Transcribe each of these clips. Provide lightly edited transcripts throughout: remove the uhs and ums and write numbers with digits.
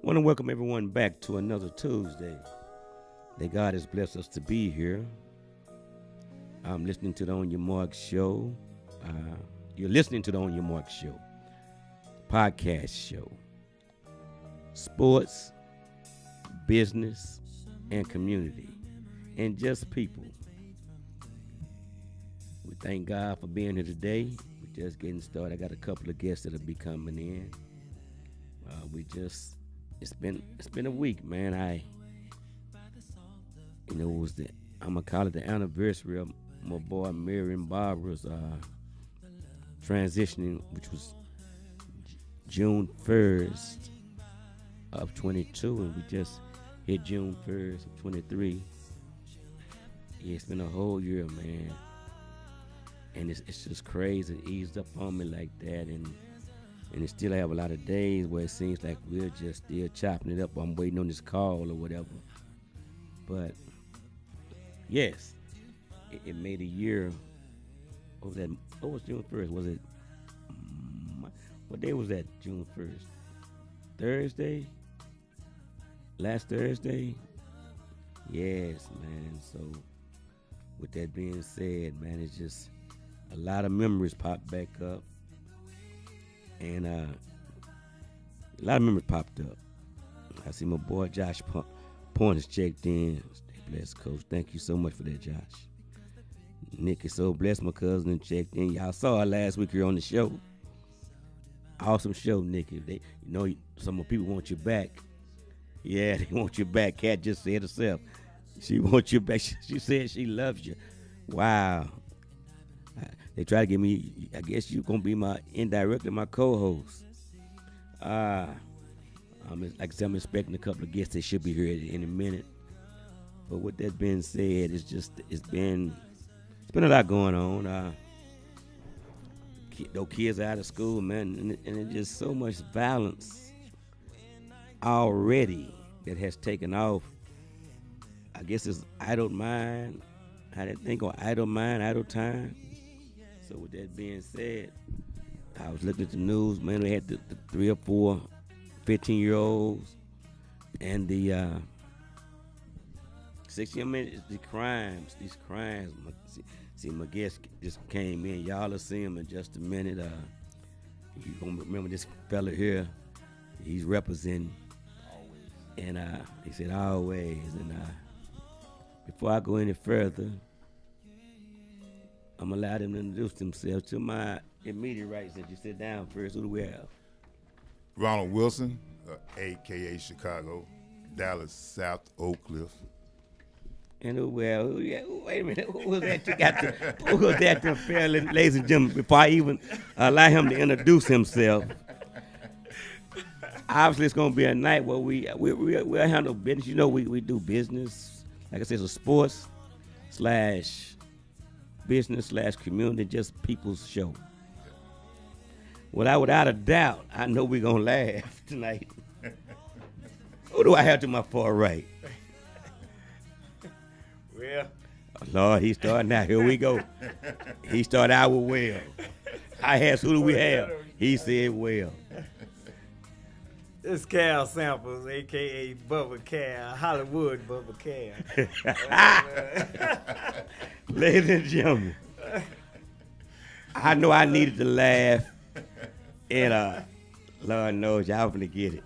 Want to welcome everyone back to another Tuesday that God has blessed us to be here. I'm listening to the On Your Mark show. You're listening to the On Your Mark show, podcast show, sports, business, and community, and just people. We thank God for being here today. We're just getting started. I got a couple of guests that'll be coming in. It's been a week, man. It was I'm gonna call it the anniversary of my boy Marion Barbara's transitioning, which was June 1st of 22, and we just hit June 1st of 23. Yeah, it's been a whole year, man, and it's just crazy. It eased up on me like that, and it still have a lot of days where it seems like we're just still chopping it up. I'm waiting on this call or whatever. But yes, it made a year. What was that? What was June 1st? Was it? What day was that? June 1st? Thursday? Last Thursday? Yes, man. So with that being said, man, it's just a lot of memories pop back up. And a lot of members popped up. I see my boy Josh Point has checked in. Stay blessed, Coach. Thank you so much for that, Josh. Nick is so blessed, my cousin, and checked in. Y'all saw her last week here on the show. Awesome show, Nick. Some more people want you back. Yeah, they want you back. Kat just said herself. She wants you back. She said she loves you. Wow. They try to get me. I guess you're gonna be indirectly my co-host. Like I said, I'm expecting a couple of guests that should be here in a minute. But with that being said, it's been a lot going on. Those kids are out of school, man, and it's just so much violence already that has taken off. I guess it's idle mind. I didn't think on idle mind, idle time. So with that being said, I was looking at the news, man. They had the 3 or 4 15-year-olds and the 16. I mean, it's these crimes. See, my guest just came in. Y'all will see him in just a minute. You gonna remember this fella here? He's representing. Always. And he said always. And before I go any further, I'm going to allow them to introduce themselves. To my immediate right, since you sit down first, who do we have? Ronald Wilson, a.k.a. Chicago, Dallas, South Oak Cliff. And wait a minute, who was that you got to, who was that to fair, ladies and gentlemen, before I even allow him to introduce himself? Obviously, it's going to be a night where we'll handle business. You know, we do business. Like I said, it's a sports / business / community, just people's show. Without a doubt, I know we're going to laugh tonight. Who do I have to my far right? Well, Lord, he started now. Here we go. He started out with well. I asked, who do we have? He said, well. this Cal Samples, a.k.a. Bubba Cal, Hollywood Bubba Cal. Ladies and gentlemen, I know I needed to laugh, and Lord knows y'all gonna get it.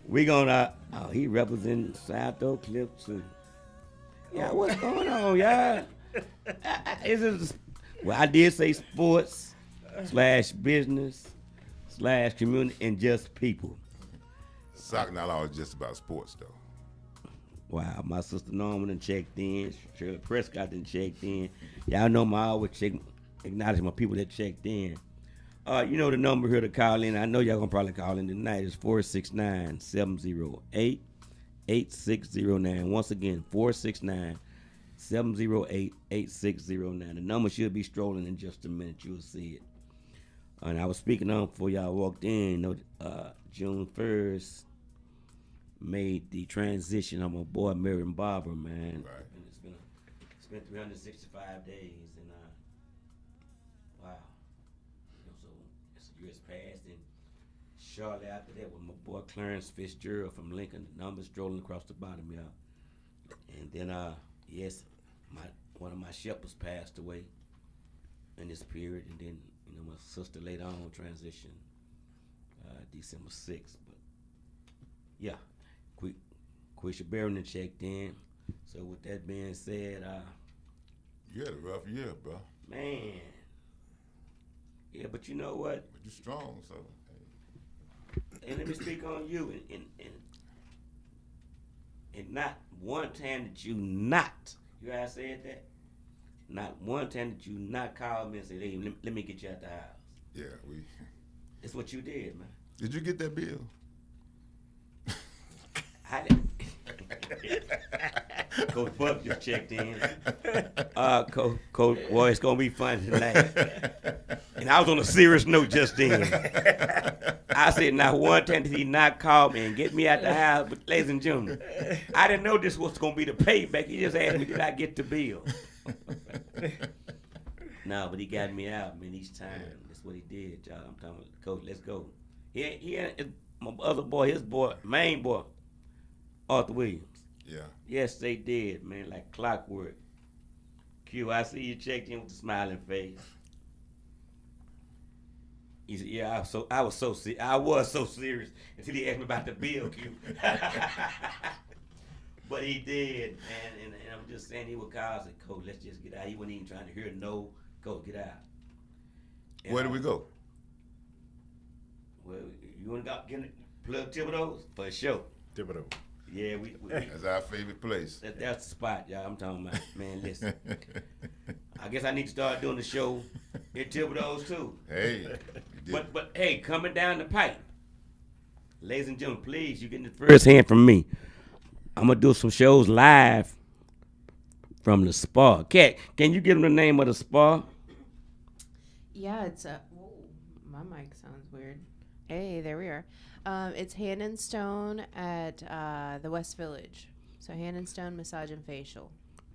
We gonna, he representing South Oak Cliff too. Yeah, what's going on, y'all? I did say sports / business / community and just people. Soccer not always just about sports, though. Wow, my sister Norma done checked in. Shirley Prescott done checked in. Y'all know I always acknowledge my people that checked in. You know the number here to call in. I know y'all gonna probably call in tonight. It's 469-708-8609. Once again, 469-708-8609. The number should be strolling in just a minute. You'll see it. And I was speaking on before y'all walked in. June 1st made the transition of my boy Marion Barber, man. Right. And it's been 365 days, and wow. So it's a year's passed, and shortly after that was my boy Clarence Fitzgerald from Lincoln. The numbers strolling across the bottom, y'all. And then, yes, one of my shepherds passed away in this period, and then my sister later on transitioned December 6th. But yeah, Quisha Barron checked in. So with that being said, You had a rough year, bro. man, yeah, but you know what? But you're strong, so. And let me speak on you, and not one time that you not. You guys said that. Not one time that you not called me and said, "Hey, let me get you out the house." Yeah, It's what you did, man. Did you get that bill? I didn't. Coach Buck just checked in. Coach, boy, it's gonna be fun tonight. And I was on a serious note just then. I said, not one time did he not call me and get me out the house. But ladies and gentlemen, I didn't know this was gonna be the payback. He just asked me, did I get the bill? No, but he got me out, man, each time. That's what he did, y'all. I'm talking about, Coach, let's go. He had my other boy, main boy, Arthur Williams. Yeah. Yes, they did, man, like clockwork. Q, I see you checked in with a smiling face. He said, yeah, I was so serious until he asked me about the bill, Q. But he did, man, and I'm just saying, he would call and say, Coach, let's just get out. He wasn't even trying to hear no, Coach, get out. And Where did we go? Well, you want to plug Thibodeau's? For sure. Thibodeau. Yeah, we That's our favorite place. that's the spot, y'all. I'm talking about, man, listen. I guess I need to start doing the show at Thibodeau's too. Hey. You did. But hey, coming down the pipe, ladies and gentlemen, please, you getting the first hand from me. I'm gonna do some shows live from the spa. Kat, can you give them the name of the spa? Yeah, it's whoa, my mic sounds weird. Hey, there we are. It's Hand and Stone at the West Village. So Hand and Stone Massage and Facial.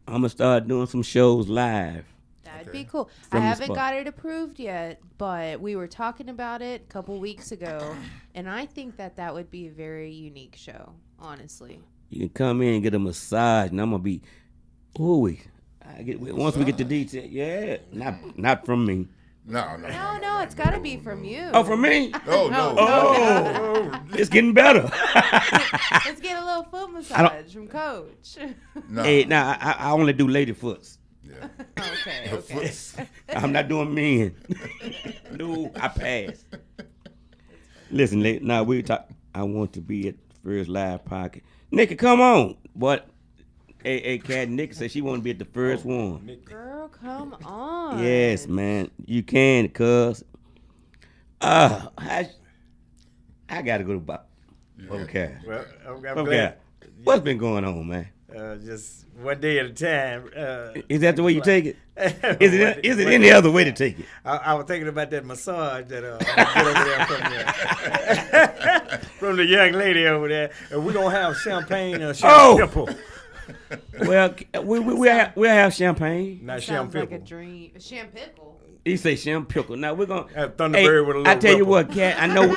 I'm gonna start doing some shows live. That'd Okay. be cool. From I the haven't spot. got it approved yet, but we were talking about it a couple weeks ago, and I think that would be a very unique show, honestly. You can come in and get a massage, and I'm gonna be, once we get the detail, yeah, not from me. No, No, it's got to be from you. Oh, from me? No. Oh, it's getting better. Let's get a little foot massage from Coach. No. Hey, now I only do lady foots. Yeah. Okay. I'm not doing men. No, I pass. Listen, now we talk. I want to be at the first live podcast. Nikki, come on. What? Hey, Kat, Nikki said she want to be at the first one. Girl, come on. Yes, man, you can, cuz. I gotta go to Okay. Well, I'm Okay. glad. What's been going on, man? Just one day at a time. Is that the way you take it? Is it any other way to take it? I was thinking about that massage that get over there from the young lady over there, and we don't have champagne or champagne. Well, we'll have champagne. Not Sounds like a champagne. dream. Champickle. He say champagne. Now we're gonna. Thunderbird with a little I tell you ripple. what, Kat. I know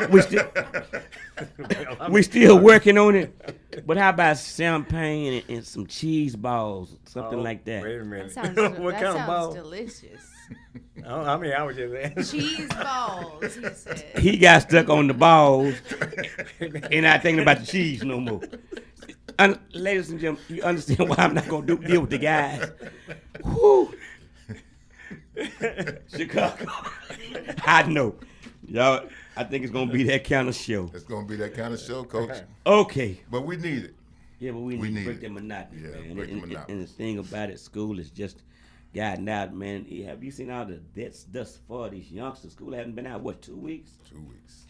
we still working on it. But how about champagne and some cheese balls, something like that? Wait a That minute. sounds, what that kind of sounds ball? delicious. I mean, I was just asking. Cheese balls, he said. He got stuck on the balls and not thinking about the cheese no more. Ladies and gentlemen, you understand why I'm not gonna deal with the guys. Whew. Chicago. I know. Y'all, I think it's gonna be that kind of show. It's gonna be that kind of show, Coach. Okay. But we need it. Yeah, but we We need to need break it. that monotony, Yeah, man. break the And monotony. the thing about it, school is just gotten out, man. Have you seen all the deaths thus far? These youngsters, school haven't been out, 2 weeks? 2 weeks.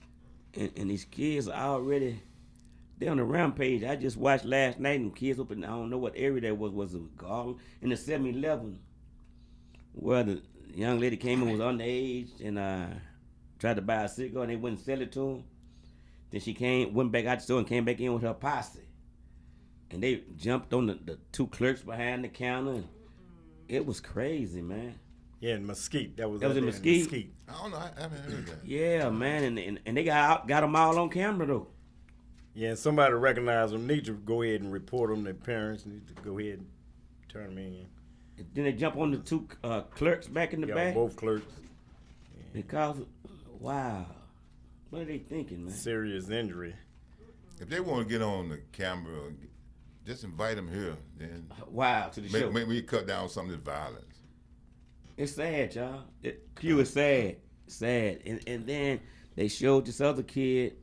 And these kids are already, they're on a rampage. I just watched last night, and kids up in, I don't know what area that was it Garland, in the 7-Eleven, where the young lady came in, was underage, and tried to buy a cigar, and they wouldn't sell it to him. Then she went back out the store and came back in with her posse. And they jumped on the 2 clerks behind the counter. And it was crazy, man. Yeah, in Mesquite. That was in Mesquite? I don't know. I haven't heard that. Yeah, man, and they got them all on camera though. Yeah, and somebody recognize them. Need to go ahead and report them. Their parents need to go ahead and turn them in. Then they jump on the two clerks back in the back. Both clerks. Because, wow, what are they thinking, man? Serious injury. If they want to get on the camera, just invite them here. Then Wow, to the show. maybe we cut down some of this violence. It's sad, y'all. Q is sad. Sad. And then they showed this other kid,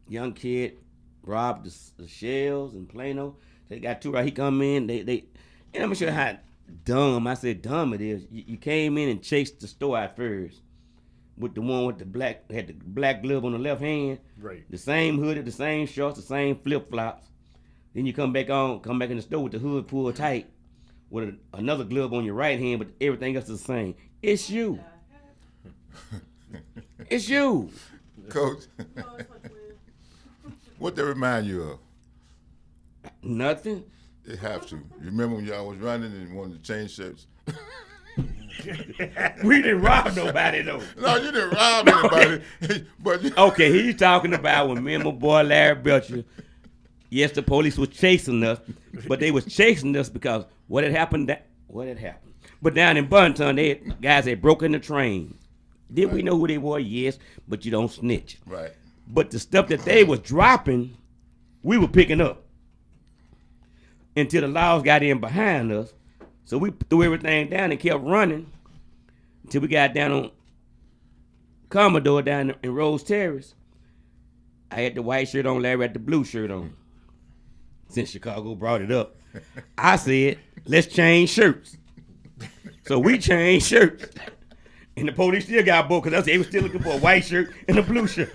young kid, robbed the shells in Plano. They got two right. He come in, and I'm gonna show you how dumb, I said dumb it is. You came in and chased the store out first. With the one with had the black glove on the left hand. Right. The same hoodie, the same shorts, the same flip flops. Then you come back in the store with the hood pulled tight, with another glove on your right hand, but everything else is the same. It's you. It's you. Coach, what they remind you of? Nothing. They have to. You remember when y'all was running and wanted to change shirts? We didn't rob nobody though. No, you didn't rob anybody. But you, Okay, he's talking about when me and my boy Larry Belcher, yes, the police was chasing us, but they was chasing us because what had happened. But down in Bunton, guys had broken the train. Did we know who they were? Yes, but you don't snitch. right. But the stuff that they was dropping, we were picking up. Until the laws got in behind us. So we threw everything down and kept running until we got down on Commodore down in Rose Terrace. I had the white shirt on, Larry had the blue shirt on. Since Chicago brought it up, I said, let's change shirts. So we changed shirts. And the police still got both because they were still looking for a white shirt and a blue shirt.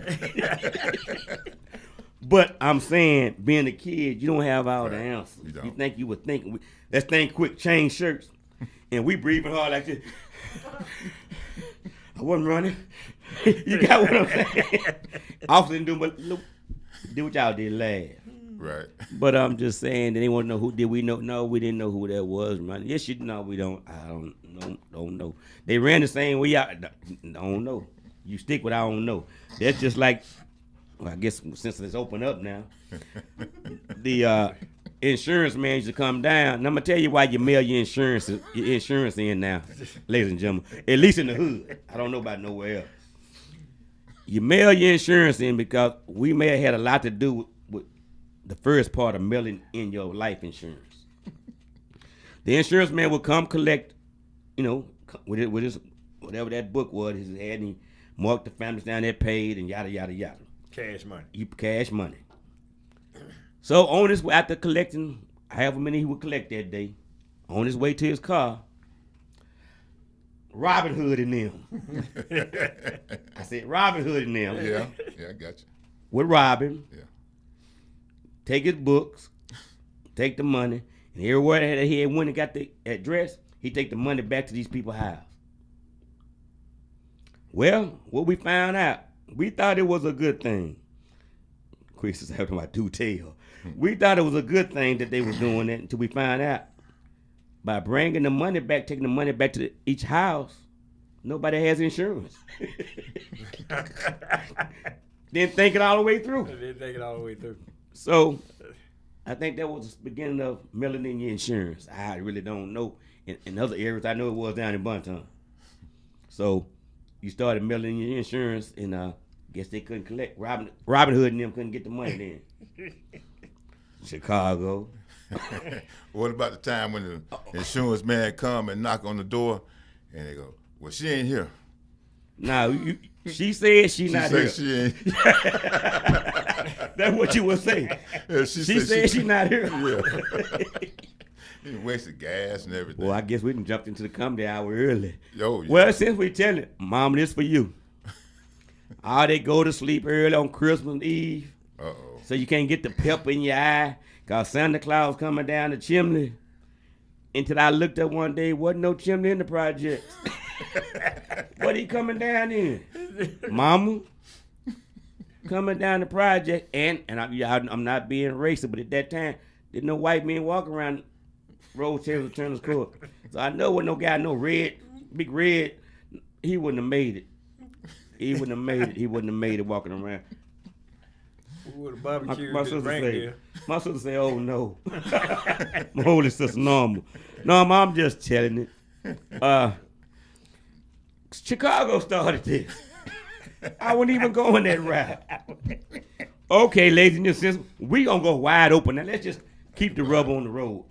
But I'm saying, being a kid, you don't have all the answers. You don't. You think you would think, let's think quick, change shirts. And we breathing hard like this. I wasn't running. You got what I'm saying? Officer didn't do but look, did what y'all did last. Right. But I'm just saying, they want to know who, did we know? No, we didn't know who that was, man. Yes, you know, we don't. I don't know. They ran the same way out. Don't know. You stick with I don't know. That's just like, well, I guess since it's open up now, the insurance man used to come down. And I'm gonna tell you why you mail your insurance in now, ladies and gentlemen. At least in the hood. I don't know about nowhere else. You mail your insurance in because we may have had a lot to do with the first part of mailing in your life insurance. The insurance man will come collect, with his whatever that book was, his head, and he marked the families down there paid and yada yada yada. Cash money. Cash money. So on his way, after collecting however many he would collect that day, on his way to his car, Robin Hood and them. I said Robin Hood and them. Yeah, I got you. With Robin. Yeah. Take his books, take the money, and everywhere that he had went and got the address, he take the money back to these people's house. Well, what we found out, we thought it was a good thing. Chris is having my do tell. We thought it was a good thing that they was doing that until we found out. By bringing the money back, taking the money back to each house, nobody has insurance. Didn't think it all the way through. Didn't think it all the way through. So, I think that was the beginning of mailing in your insurance. I really don't know. In other areas, I know it was down in Bunton. So, you started mailing your insurance, and guess they couldn't collect. Robin Hood and them couldn't get the money then. Chicago. What about the time when the insurance man come and knock on the door, and they go, "Well, she ain't here." Now, she said she not here. She ain't. That's what you would say. Yeah, She said she not here. Yeah. You wasted gas and everything. Well, I guess we done jumped into the comedy hour early. Oh, yeah. Well, since we tell it, Mama, this for you. All they go to sleep early on Christmas Eve, so you can't get the pep in your eye, because Santa Claus coming down the chimney. Until I looked up one day, wasn't no chimney in the project. What he coming down in? Mama, coming down the project, and I'm not being racist, but at that time, didn't no white men walk around Rose Terrace or Turner's Court. So I know when no guy, no red, big red, he wouldn't have made it. He wouldn't have made it. He wouldn't have made it walking around. We would have barbecued My this sister reindeer. say, oh no. My holy sister Norma. Norma, I'm just telling it. Chicago started this. I wouldn't even go in that route. Okay, ladies and gentlemen, we gonna go wide open. Now let's just keep the rubber on the road.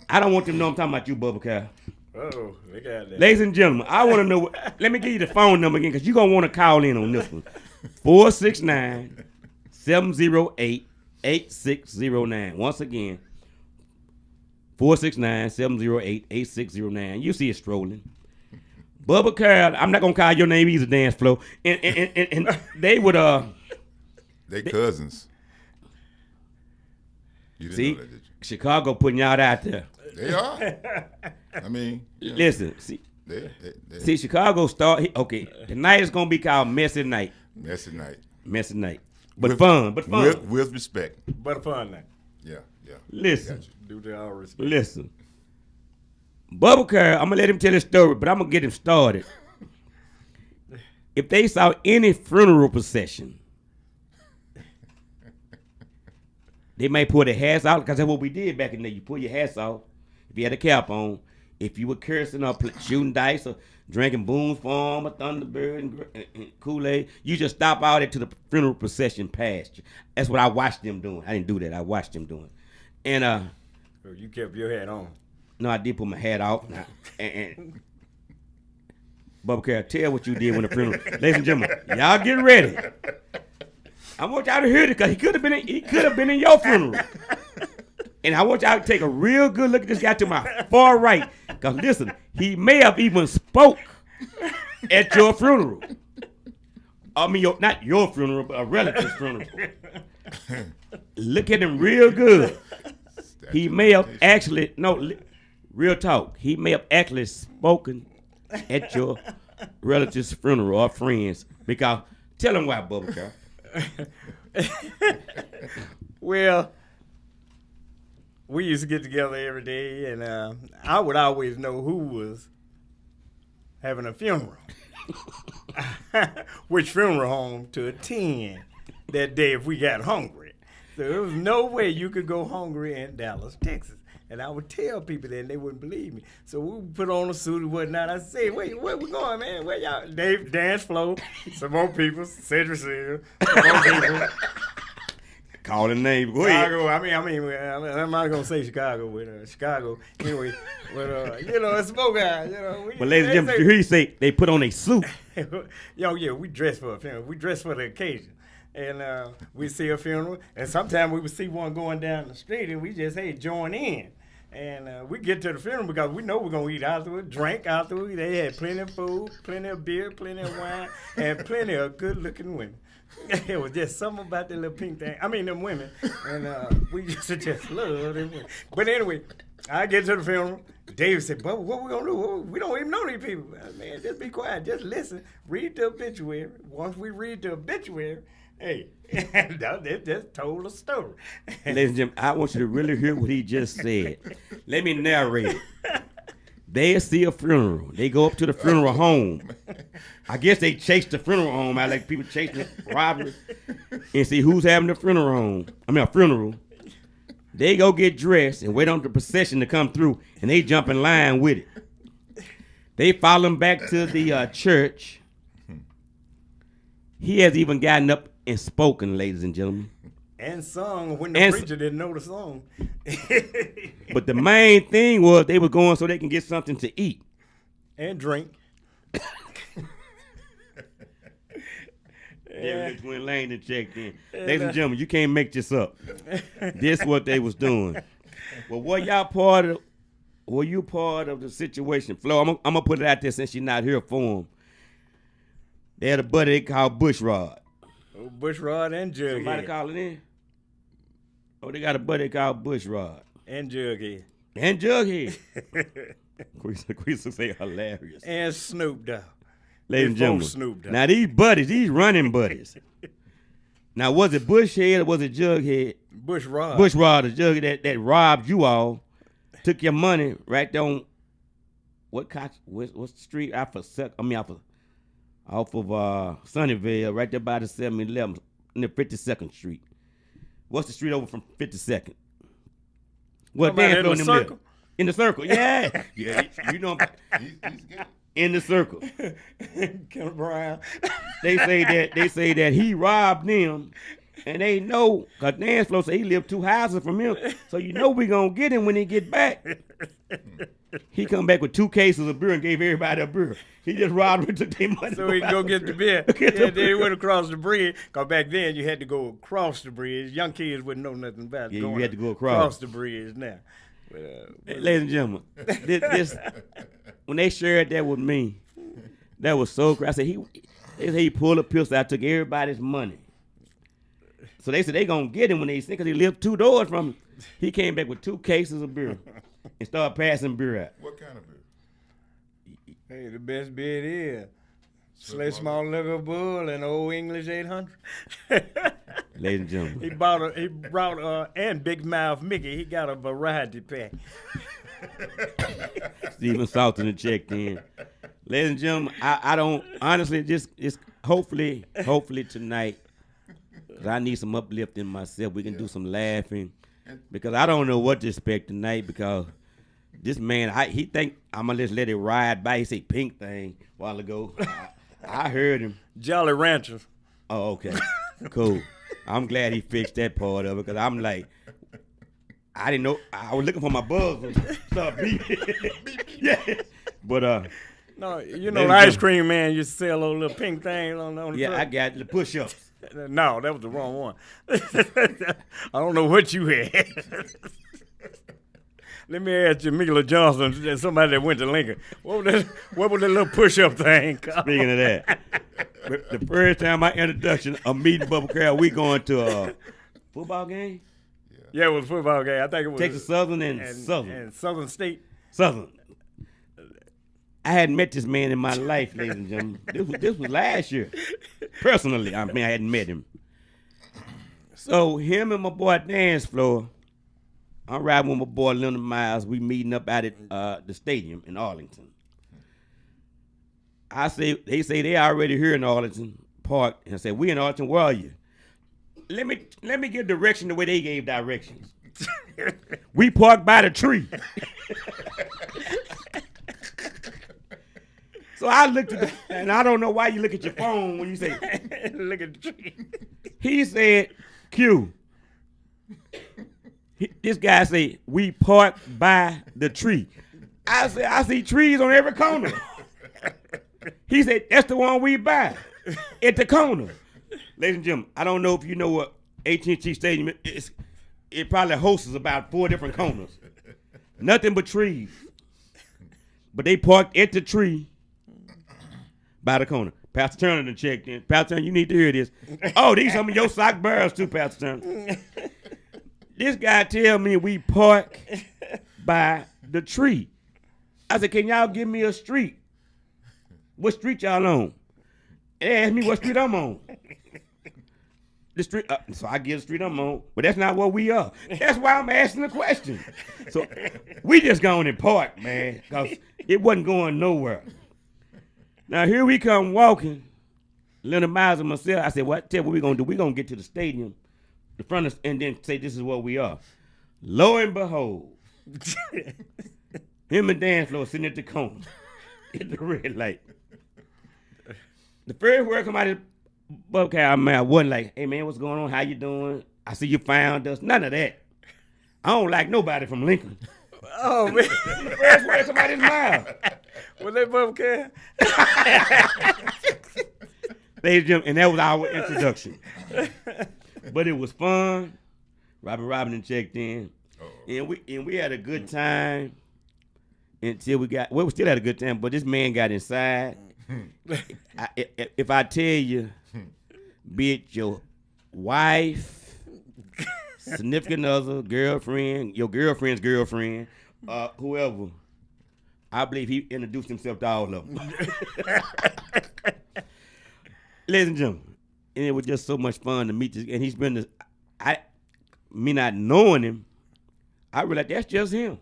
I don't want them to know I'm talking about you, Bubba Cow. Oh, they got that. Ladies and gentlemen, I want to know. Let me give you the phone number again, because you're going to want to call in on this one. 469-708-8609. Once again, 469-708-8609. You see it strolling. Bubba Carl, I'm not going to call your name either, Dance Flow. And they would, They cousins. You didn't see, know that, did you? Chicago putting y'all out there. They are. I mean, yeah, Listen, see, they Chicago okay, tonight is going to be called Messy Night. messy night. Messy Night. But fun. With respect. But fun now. Yeah. Listen. Got you. Do the all respect. Listen. Bubba Carr, I'm going to let him tell his story, but I'm going to get him started. If they saw any funeral procession, they might pull their hats out, because that's what we did back in the day. You pull your hats off if you had a cap on. If you were cursing or shooting dice or drinking Boone's Farm or Thunderbird and Kool-Aid, you just stop out there to the funeral procession past you. That's what I watched them doing. I didn't do that. I watched them doing. And So you kept your hat on. no, I did put my hat off. And Bubba Carr, tell what you did when the funeral. Ladies and gentlemen, y'all get ready. I want y'all to hear it, because he could have been in your funeral. And I want y'all to take a real good look at this guy to my far right. Because listen, he may have even spoke at your funeral. I mean, not your funeral, but a relative's funeral. Look at him real good. He may have actually, real talk. He may have actually spoken at your relative's funeral or friends. Because, tell him why, Bubba Carr. Well, we used to get together every day, and I would always know who was having a funeral, which funeral home to attend that day if we got hungry. So there was no way you could go hungry in Dallas, Texas. And I would tell people that, and they wouldn't believe me. So we would put on a suit and whatnot. I say, where we going, man? Where y'all? Dave, Dance Flow, some more people, Cedric Seal, some more people. Call the name. Go ahead. Chicago. I'm not gonna say Chicago, but Chicago. Anyway, but it's smoke guys. But ladies and gentlemen, you hear you say they put on a suit. We dress for a funeral. We dress for the occasion. And we see a funeral, and sometimes we would see one going down the street, and we just, join in. And we get to the funeral because we know we're going to eat afterwards, drink afterwards. They had plenty of food, plenty of beer, plenty of wine, and plenty of good-looking women. It was just something about that little pink thing. I mean, them women. And we used to just love them women. But anyway, I get to the funeral. David said, "Bubba, what we going to do? We don't even know these people." Man, just be quiet. Just listen. Read the obituary. Once we read the obituary, hey, that just told a story. Ladies and gentlemen, I want you to really hear what he just said. Let me narrate it. They see a funeral. They go up to the funeral home. I guess they chase the funeral home out like people chasing the robbery and see who's having the funeral home. A funeral. They go get dressed and wait on the procession to come through, and they jump in line with it. They follow him back to the church. He has even gotten up and spoken, ladies and gentlemen. And sung when the preacher didn't know the song. But the main thing was they were going so they can get something to eat. And drink. Yeah, Gwen Lane checked in. Ladies and gentlemen, you can't make this up. This is what they was doing. Well, were you part of the situation? Flo, I'm gonna put it out there since you're not here for them. They had a buddy they called Bushrod. Oh, Bushrod and Jughead. Somebody calling in? Oh, they got a buddy called Bushrod. And Jughead. And Jughead. Queesa say hilarious. And Snoop Dogg. Ladies and gentlemen. Snoop Dogg. Now these buddies, these running buddies. Now was it Bushhead or was it Jughead? Bushrod. Bushrod or Jughead that robbed you all, took your money right there on what's the street off of Sunnyvale, right there by the 7-Eleven, near 52nd Street. What's the street over from 52nd? What Somebody dance in floor the them live? circle? In the circle, yeah, yeah. You know, He's good. in the circle. Kenneth Brown. They say that he robbed them, and they know cause dance floor say he lived 2 houses from him, so you know we gonna get him when he get back. He come back with 2 cases of beer and gave everybody a beer. He just robbed them and took their money. So he can go get the beer. Get the Yeah, then he beer. went across the bridge. Because back then you had to go across the bridge. Young kids wouldn't know nothing about Yeah, you going had to go across. the bridge now. But, Ladies and gentlemen, this when they shared that with me, that was so crazy. I said they said he pulled a pistol out, took everybody's money. So they said they gonna get him when they see, because he lived 2 doors from him. He came back with 2 cases of beer and started passing beer out. What kind of beer? hey, the best beer it is. Slay Small Liquor Bull and Old English 800. Ladies and gentlemen. He brought and Big Mouth Mickey. He got a variety pack. Stephen Salton checked in. Ladies and gentlemen, I don't honestly just hopefully tonight, because I need some uplifting myself. We can do some laughing, because I don't know what to expect tonight, because this man, he think I'm gonna just let it ride by. He said pink thing a while ago. I heard him. Jolly Ranchers. Oh, okay, cool. I'm glad he fixed that part of it, because I'm like, I didn't know. I was looking for my buzzer. Start beeping. Yeah, but No, you Ladies know and the ice gentlemen. cream man used to sell those little pink things on the yeah, truck. I got the push-ups. No, that was the wrong one. I don't know what you had. Let me ask you, Mila Johnson, somebody that went to Lincoln. What was that little push-up thing called? Speaking of that, the first time my introduction of meeting Bubba Crowd, we going to a football game, Yeah, it was a football game. I think it was Texas Southern and Southern. and Southern State. Southern. I hadn't met this man in my life, ladies and gentlemen. This was last year. Personally, I hadn't met him. So him and my boy at dance floor, I'm riding with my boy Leonard Miles. We meeting up out at the stadium in Arlington. They say they already here in Arlington Park, and I said, we in Arlington, where are you? Let me give direction the way they gave directions. We parked by the tree. So I looked at and I don't know why you look at your phone when you say, Look at the tree. he said, Q. This guy said, we parked by the tree. I said, I see trees on every corner. He said, that's the one we buy at the corner. Ladies and gentlemen, I don't know if you know what AT&T Stadium is. It probably hosts about 4 different corners. Nothing but trees. But they parked at the tree by the corner. Pastor Turner done checked in. Pastor Turner, you need to hear this. Oh, these some of your sock bearers too, Pastor Turner. This guy tell me we park by the tree. I said, can y'all give me a street? What street y'all on? They asked me what street I'm on. The street, so I give the street I'm on, but that's not what we are. That's why I'm asking the question. So we just going in park, man, because it wasn't going nowhere. Now here we come walking, Leonard Miles and myself. I said, tell what we gonna do. We gonna get to the stadium, the front of, and then say this is what we are. Lo and behold, him and dance floor sitting at the corner, at the red light. The first word come out of Bubba mouth wasn't like, hey man, what's going on? How you doing? I see you found us. None of that. I don't like nobody from Lincoln. Oh, man. The first word come out of his mouth. Was that Bubba Care? Ladies and gentlemen, and that was our introduction. But it was fun. Robin checked in. And we had a good time until we still had a good time, but this man got inside. If I tell you, be it your wife, significant other, girlfriend, your girlfriend's girlfriend, whoever, I believe he introduced himself to all of them. Ladies and gentlemen, and it was just so much fun to meet this, and he's been me not knowing him, I realized that's just him.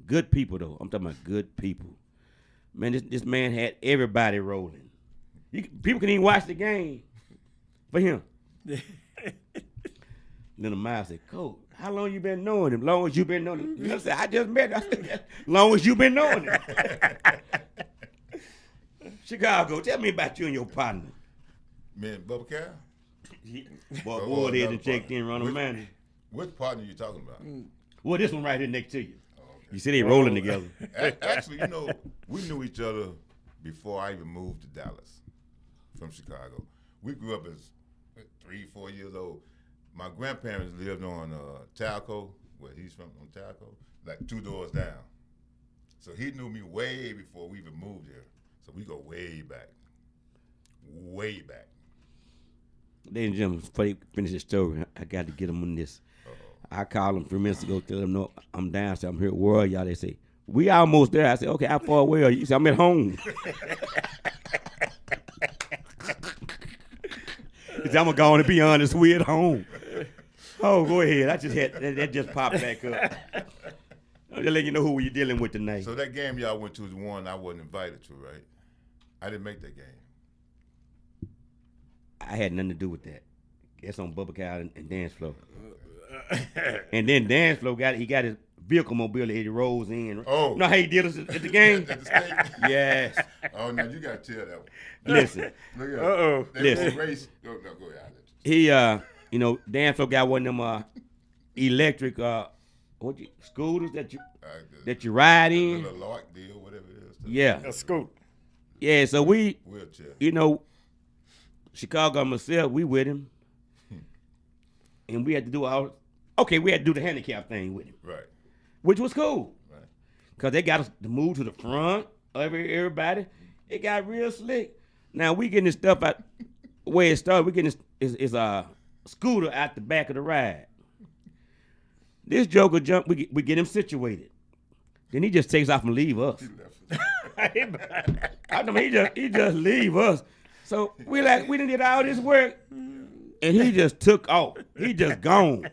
good people though. I'm talking about good people. Man, this man had everybody rolling. People can even watch the game for him. Little Miles said, Coach, how long you been knowing him? Long as you been knowing him. I said, I just met him. I said, long as you been knowing him. Chicago, tell me about you and your partner. Me and Bubba Cal? Boy, Ward is and checked in, Ronald Manning. Which partner you talking about? Well, this one right here next to you. Oh, okay. You see they rolling together. Actually, we knew each other before I even moved to Dallas from Chicago. We grew up as 3-4 years old. My grandparents lived on Talco, where he's from, on Talco, like 2 doors down. So he knew me way before we even moved here. So we go way back. Way back. Ladies and gentlemen, before they finish this story, I got to get them on this. I called them 3 minutes ago, tell them, no, I'm down. So I'm here. Where are y'all? They say, we almost there. I said, okay, how far away are you? He said, I'm at home. He said, I'm going to go on and be honest, we at home. Oh, go ahead. I just had, that just popped back up. I'm just letting you know who you're dealing with tonight. So that game y'all went to is one I wasn't invited to, right? I didn't make that game. I had nothing to do with that. That's on Bubba Cal and Dance Flow. And then Dance Flow got his vehicle mobility. He rolls in. Oh. You know how he did us at the game? At the state? Yes. Oh, now you got to tell that one. Listen. Look at Uh-oh. They Listen. race. Go ahead. He Dance Flow got one of them electric scooters that you ride in. Little Lark deal, whatever it is. Yeah. A scoop. Yeah, so we Wheelchair. Chicago and myself, we with him. And we had to do we had to do the handicap thing with him. Right. Which was cool. Right. Because they got us to move to the front of everybody. It got real slick. Now we getting this stuff out where it started. We getting this a scooter out the back of the ride. This joker jump, we get him situated. Then he just takes off and leave us. I mean, he just leave us. So we done did all this work, and he just took off. He just gone.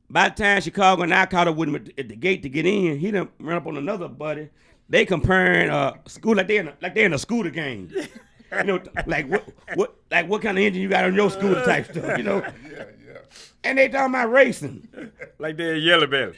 By the time Chicago and I caught up with him at the gate to get in, he done run up on another buddy. They comparing school like they in a scooter game. Like what kind of engine you got on your scooter type stuff, Yeah. And they talking about racing. Like they're Yellow Belly.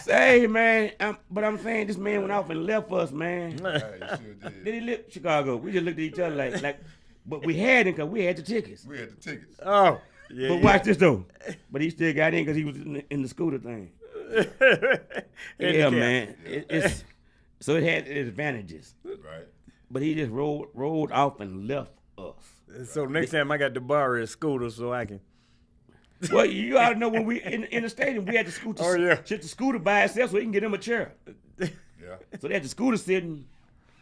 Say, man, but I'm saying this man went off and left us, man. Right, sure did. Then he left Chicago. We just looked at each other like, but we had him because we had the tickets. We had the tickets. Oh. Yeah, But watch this though. But he still got in because he was in the scooter thing. Yeah, man. So it had its advantages. Right. But he just rolled off and left us. So next time I got to borrow a scooter so I can. Well, you ought to know when we in the stadium, we had the scooter. Oh, yeah. Shit the scooter by itself so he can get him a chair. Yeah. So they had the scooter sitting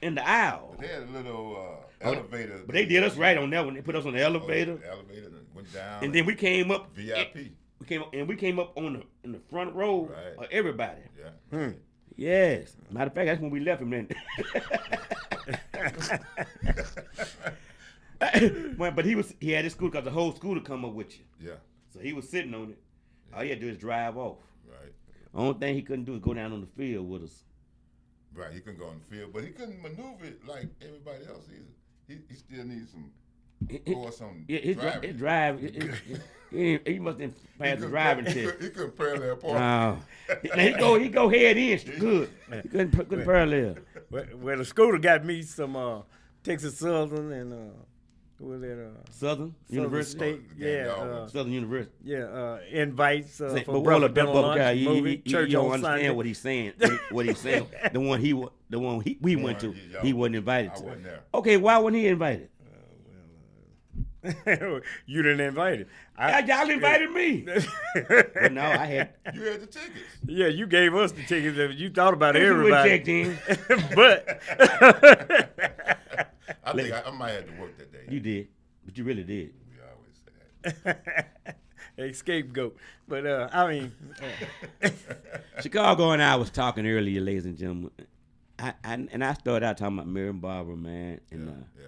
in the aisle. They had a little elevator. But they did us right on that one. They put us on the elevator. The elevator and went down. And then we came up. VIP. We came up in the front row Right. of everybody. Yeah. Yes. Matter of fact, that's when we left him then. Well, but he had his scooter because the whole scooter come up with you. Yeah. So he was sitting on it. All he had to do is drive off. Right. Only thing he couldn't do is go down on the field with us. Right. He couldn't go on the field, but he couldn't maneuver it like everybody else either. He still needs some course on driving. He must have passed the driving test. He couldn't parallel park. Now he go head in good. He couldn't parallel. Well, the scooter got me some Texas Southern and what was that? Southern University. State, yeah, Southern University. invites But for brother Dental Lunch movie, you church don't on understand Sunday. what he's saying. What he's saying. The one we went to, he wasn't invited I to. wasn't there. Okay, why wasn't he invited? You didn't invite it. Y'all invited me. But no, I had. You had the tickets. Yeah, you gave us the tickets. If you thought about You were everybody. checked in. But I think I might have to work that day. You did, but you really did. We always say that. a scapegoat. But I mean, Chicago and I was talking earlier, ladies and gentlemen. I started out talking about Miriam Barber, man, and Yeah.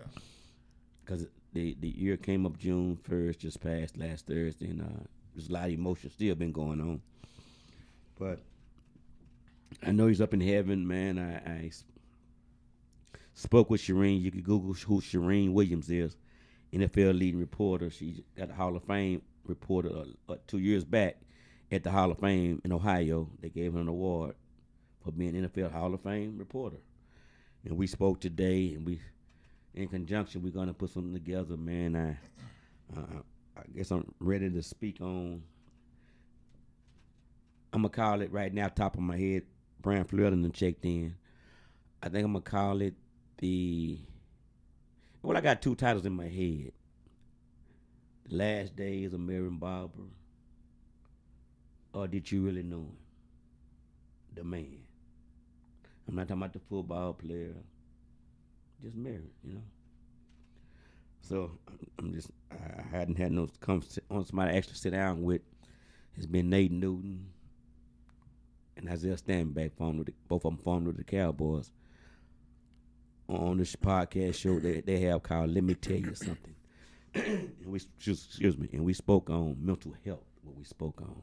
because the year came up June 1st, just passed last Thursday, and there's a lot of emotion still been going on. But I know he's up in heaven, man. I spoke with Shireen. You can Google who Shireen Williams is, NFL leading reporter. She got a Hall of Fame reporter 2 years back at the Hall of Fame in Ohio. They gave her an award for being NFL Hall of Fame reporter. And we spoke today, and we, in conjunction, we're gonna put something together, man. I guess I'm ready to speak on. I'm gonna call it right now, top of my head. Brian Flirton and checked in. I think I'm gonna call it I got two titles in my head. The Last Days of Marion Barber, or Did You Really Know Him? The Man. I'm not talking about the football player, just Marion, you know. So I hadn't had no conversation on somebody I actually sit down with. It's been Nate Newton and Isaiah Standback, both of them formed with the Cowboys. On this podcast show they have called Let Me Tell You Something. And we spoke on mental health, what we spoke on.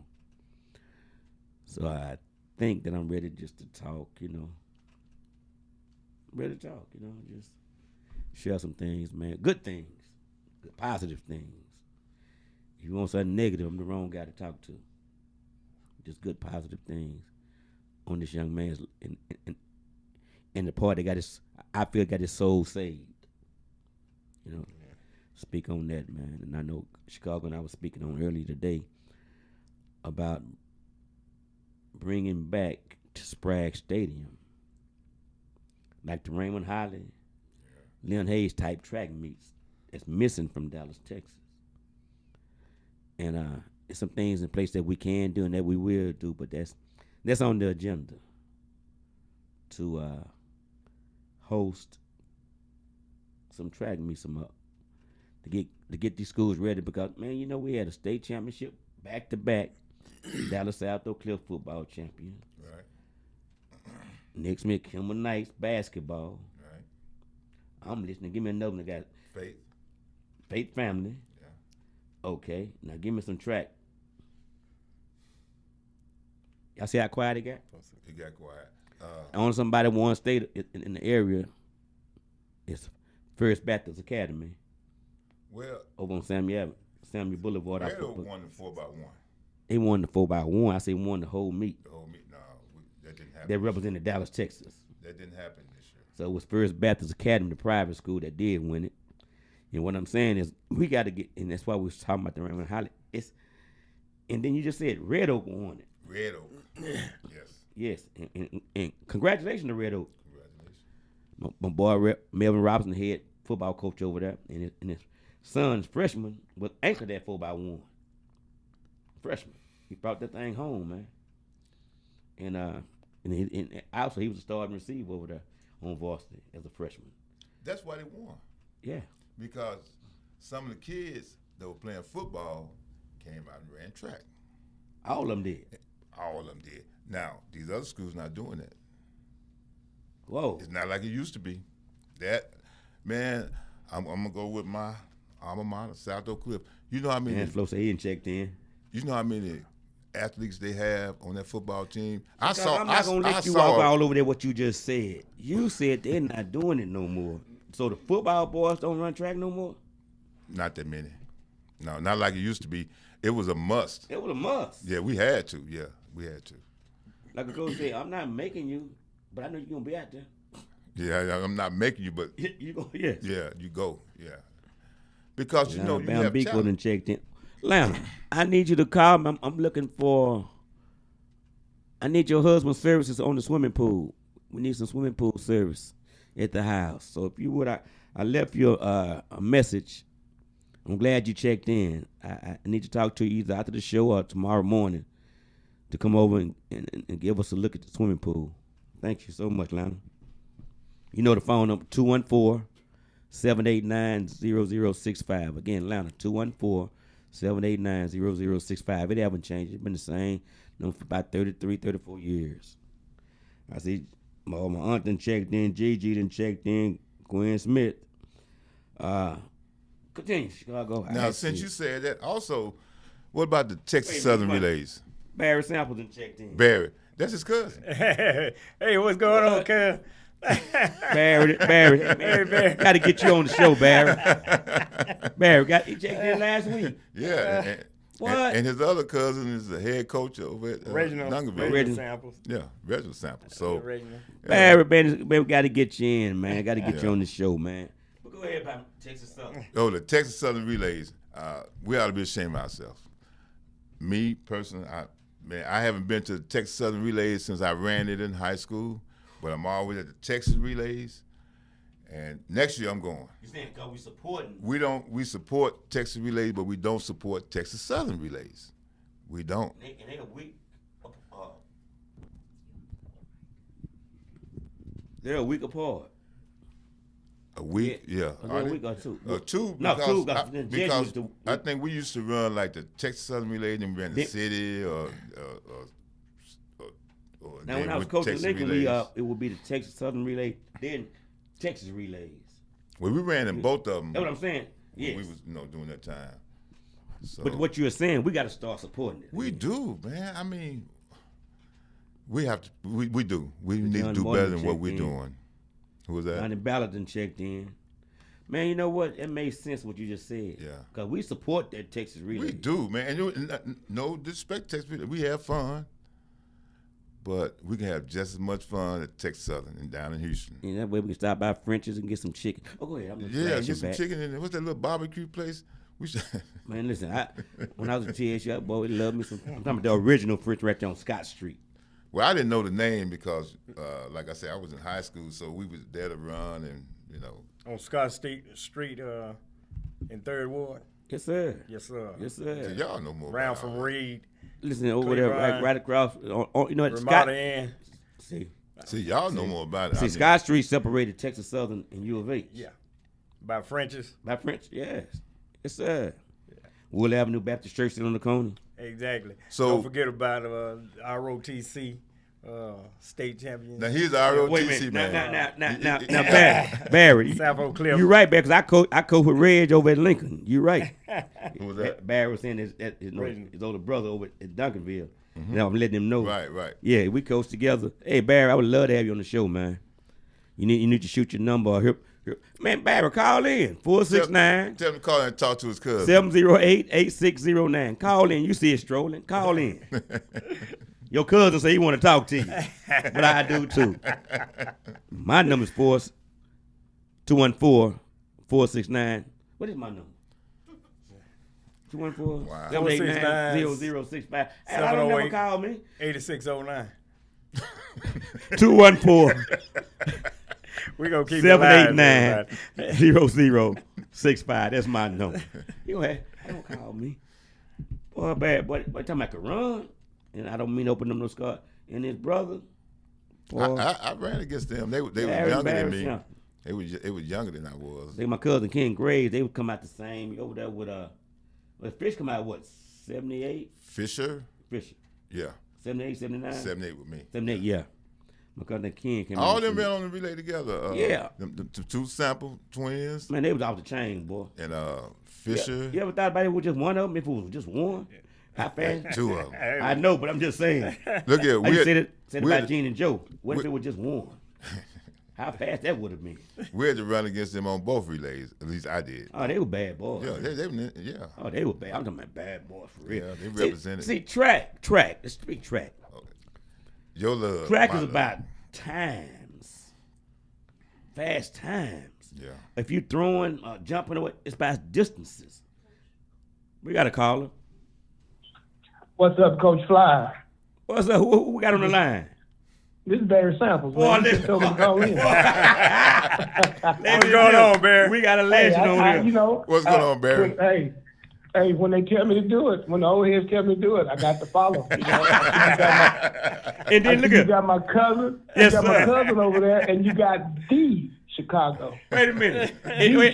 So I think that I'm ready just to talk, you know. Just share some things, man. Good things, good positive things. If you want something negative, I'm the wrong guy to talk to. Just good positive things on this young man's and the part that I feel got his soul saved. You know, speak on that, man. And I know Chicago and I was speaking on earlier today about bringing back to Sprague Stadium, like the Raymond Holly, Leon Hayes type track meets that's missing from Dallas, Texas. And there's some things in place that we can do and that we will do, but that's on the agenda to host some track meets to get these schools ready, because man, you know, we had a state championship back to back, Dallas South Oak Cliff football champion. Right. Next week, Kimball Knights basketball. Right. I'm listening. Give me another one that got Faith Family. Yeah. Okay. Now give me some track. Y'all see how quiet it got? It got quiet. I want somebody one state in the area. It's First Baptist Academy. Well, over on Samuel Boulevard. Red Oak won the 4x1. They won the 4x1. I say won the whole meet. The whole meet. No, that didn't happen. That represented Dallas, Texas. That didn't happen this year. So it was First Baptist Academy, the private school, that did win it. And what I'm saying is, we got to get, and that's why we was talking about the Raymond Holly. And then you just said Red Oak won it. Red Oak. Yes. Yes. And congratulations to Red Oak. Congratulations. My boy Melvin Robinson, head football coach over there, and his son's freshman was anchored that 4x1. Freshman. He brought that thing home, man. And also he was a starting receiver over there on varsity as a freshman. That's why they won. Yeah. Because some of the kids that were playing football came out and ran track. All of them did. All of them did. Now, these other schools not doing that. Whoa. It's not like it used to be. That, man, I'm going to go with my alma mater, South Oak Cliff. You know how many... And Flo said he checked in. You know how many athletes they have on that football team? I'm not going to let you walk all over there what you just said. You said they're not doing it no more. So the football boys don't run track no more? Not that many. No, not like it used to be. It was a must. It was a must. Yeah, we had to. Yeah, we had to. Like a coach said, I'm not making you, but I know you're going to be out there. Yeah, I'm not making you, but you go. Yes. Yeah, you go. Yeah, because you know you have talent. Done checked in. Lana, I need you to call me. I'm looking for. I need your husband's services on the swimming pool. We need some swimming pool service at the house. So if you would, I left you a message. I'm glad you checked in. I need to talk to you either after the show or tomorrow morning to come over and give us a look at the swimming pool. Thank you so much, Lana. You know the phone number, 214-789-0065. Again, Lana, 214-789-0065. It haven't changed. It's been the same for about 33, 34 years. I see my aunt done checked in, Gigi done checked in, Gwen Smith. Continue, Chicago. Now, since you said that, also, what about the Texas Southern Relays? Barry Samples done checked in. Barry. That's his cousin. Hey, what's going on, cuz? Barry, Hey, Barry. got to get you on the show, Barry. Barry, he checked in last week. Yeah. What? And his other cousin is the head coach over at Reginald Duncanville. Samples. Yeah, Reginald Samples. So Reginald. Barry, we got to get you in, man. Got to get you on the show, man. But go ahead, Papa. Texas Southern. Oh, the Texas Southern Relays. We ought to be ashamed of ourselves. Me personally, I haven't been to the Texas Southern Relays since I ran it in high school, but I'm always at the Texas Relays. And next year I'm going. You saying because we supporting? We support Texas Relays, but we don't support Texas Southern Relays. We don't. And they a week. They're a week apart. A week, yeah. A week or two. Two. No, Because, two. because I think we used to run like the Texas Southern Relays and ran the city or now when I was coaching Lincoln, it would be the Texas Southern Relay, then Texas Relays. Well, we ran in both of them. That's what I'm saying. When Yes. we was during that time. So But what you're saying, we got to start supporting it. we do, man. I mean, we have to. We do. We need to John do Morton better than what checked we're in. doing. Who was that? Johnny Ballardon checked in. Man, you know what? It made sense what you just said. Yeah. Because we support that Texas Relay. We do, man. And no disrespect, Texas. We have fun, but we can have just as much fun at Texas Southern and down in Houston. And that way we can stop by French's and get some chicken. Oh, go ahead. I'm gonna Yeah, flash get you some back. chicken in there. What's that little barbecue place? We should. Man, listen, when I was at TSU, boy, they loved me some. I'm talking about the original French right there on Scott Street. Well, I didn't know the name because, like I said, I was in high school, so we was there to run and On Scott Street in 3rd Ward. Yes, sir. Yes, sir. Yes, So sir. y'all know more. Round about from all that. Reed, Listen, over there, Cleveland. right across. You know what? Scott. Ramada Inn. See, See, y'all know more about it. I mean, Scott Street separated Texas Southern and U of H. Yeah. By French's. By French, yes. Yes, sir. Wood Avenue Baptist Church still on the corner. Exactly. So- don't forget about ROTC state champion. Now here's our Wait a ROTC, minute. man. Now, Barry. South Oak Cliff. You're right, Barry, because I coach with Reg over at Lincoln. You're right. Who was that? Barry was saying his older brother over at Duncanville. Now I'm letting him know. Right. Yeah, we coach together. Hey, Barry, I would love to have you on the show, man. You need to shoot your number. Here. Man, Barry, call in. 469 Tell him to call and talk to his cousin. 708-8609. Call in. You see it strolling. Call in. Your cousin say he want to talk to you. But I do too. My number's 214-469. What is my number? 214 Wow. 789-0065. Hey, I don't never 708. call me. 8609. 214 We're going to keep it live. 789-0065. That's my number. You go ahead. Don't call me. Boy, bad. Boy, talking about could run. And I don't mean open them no scar. And his brother. Boy, I ran against them. They were Barry younger than me. Barry, They was younger than I was. They my cousin Ken Graves. They would come out the same over there with Fish come out what 78 Fisher, Fisher yeah, 78 79 78 with me. 78 yeah. My cousin Ken came. All out them with been on the relay together. Yeah. the two sample twins man, they was off the chain, boy. and Fisher. You ever thought about it with just one of them? If it was just one, how fast? Two of them. I know, but I'm just saying. Look here, I just said we about had, Gene and Joe. What if it was just one? How fast that would have been? we had to run against them on both relays. At least I did. Oh, they were bad boys. Yeah, yeah. Oh, they were bad. I'm talking about bad boys for real. Yeah, they represented. See, track. Let's speak track. Your love. Track my is love. about times, fast times. Yeah. If you throwing, jumping away, it's about distances. We got a caller. What's up, Coach Fly? What's up? Who we got on the line? This is Barry Samples. Boy, Man. You listen. just told me to call in. What's going on, Barry? We got a Hey, legend on here. you know, What's going on, Barry? Hey, when they tell me to do it, when the old heads tell me to do it, I got to follow. You know, And then look you at. got my cousin. Yes, you got my sir. cousin over there, and you got the Chicago. Wait a minute.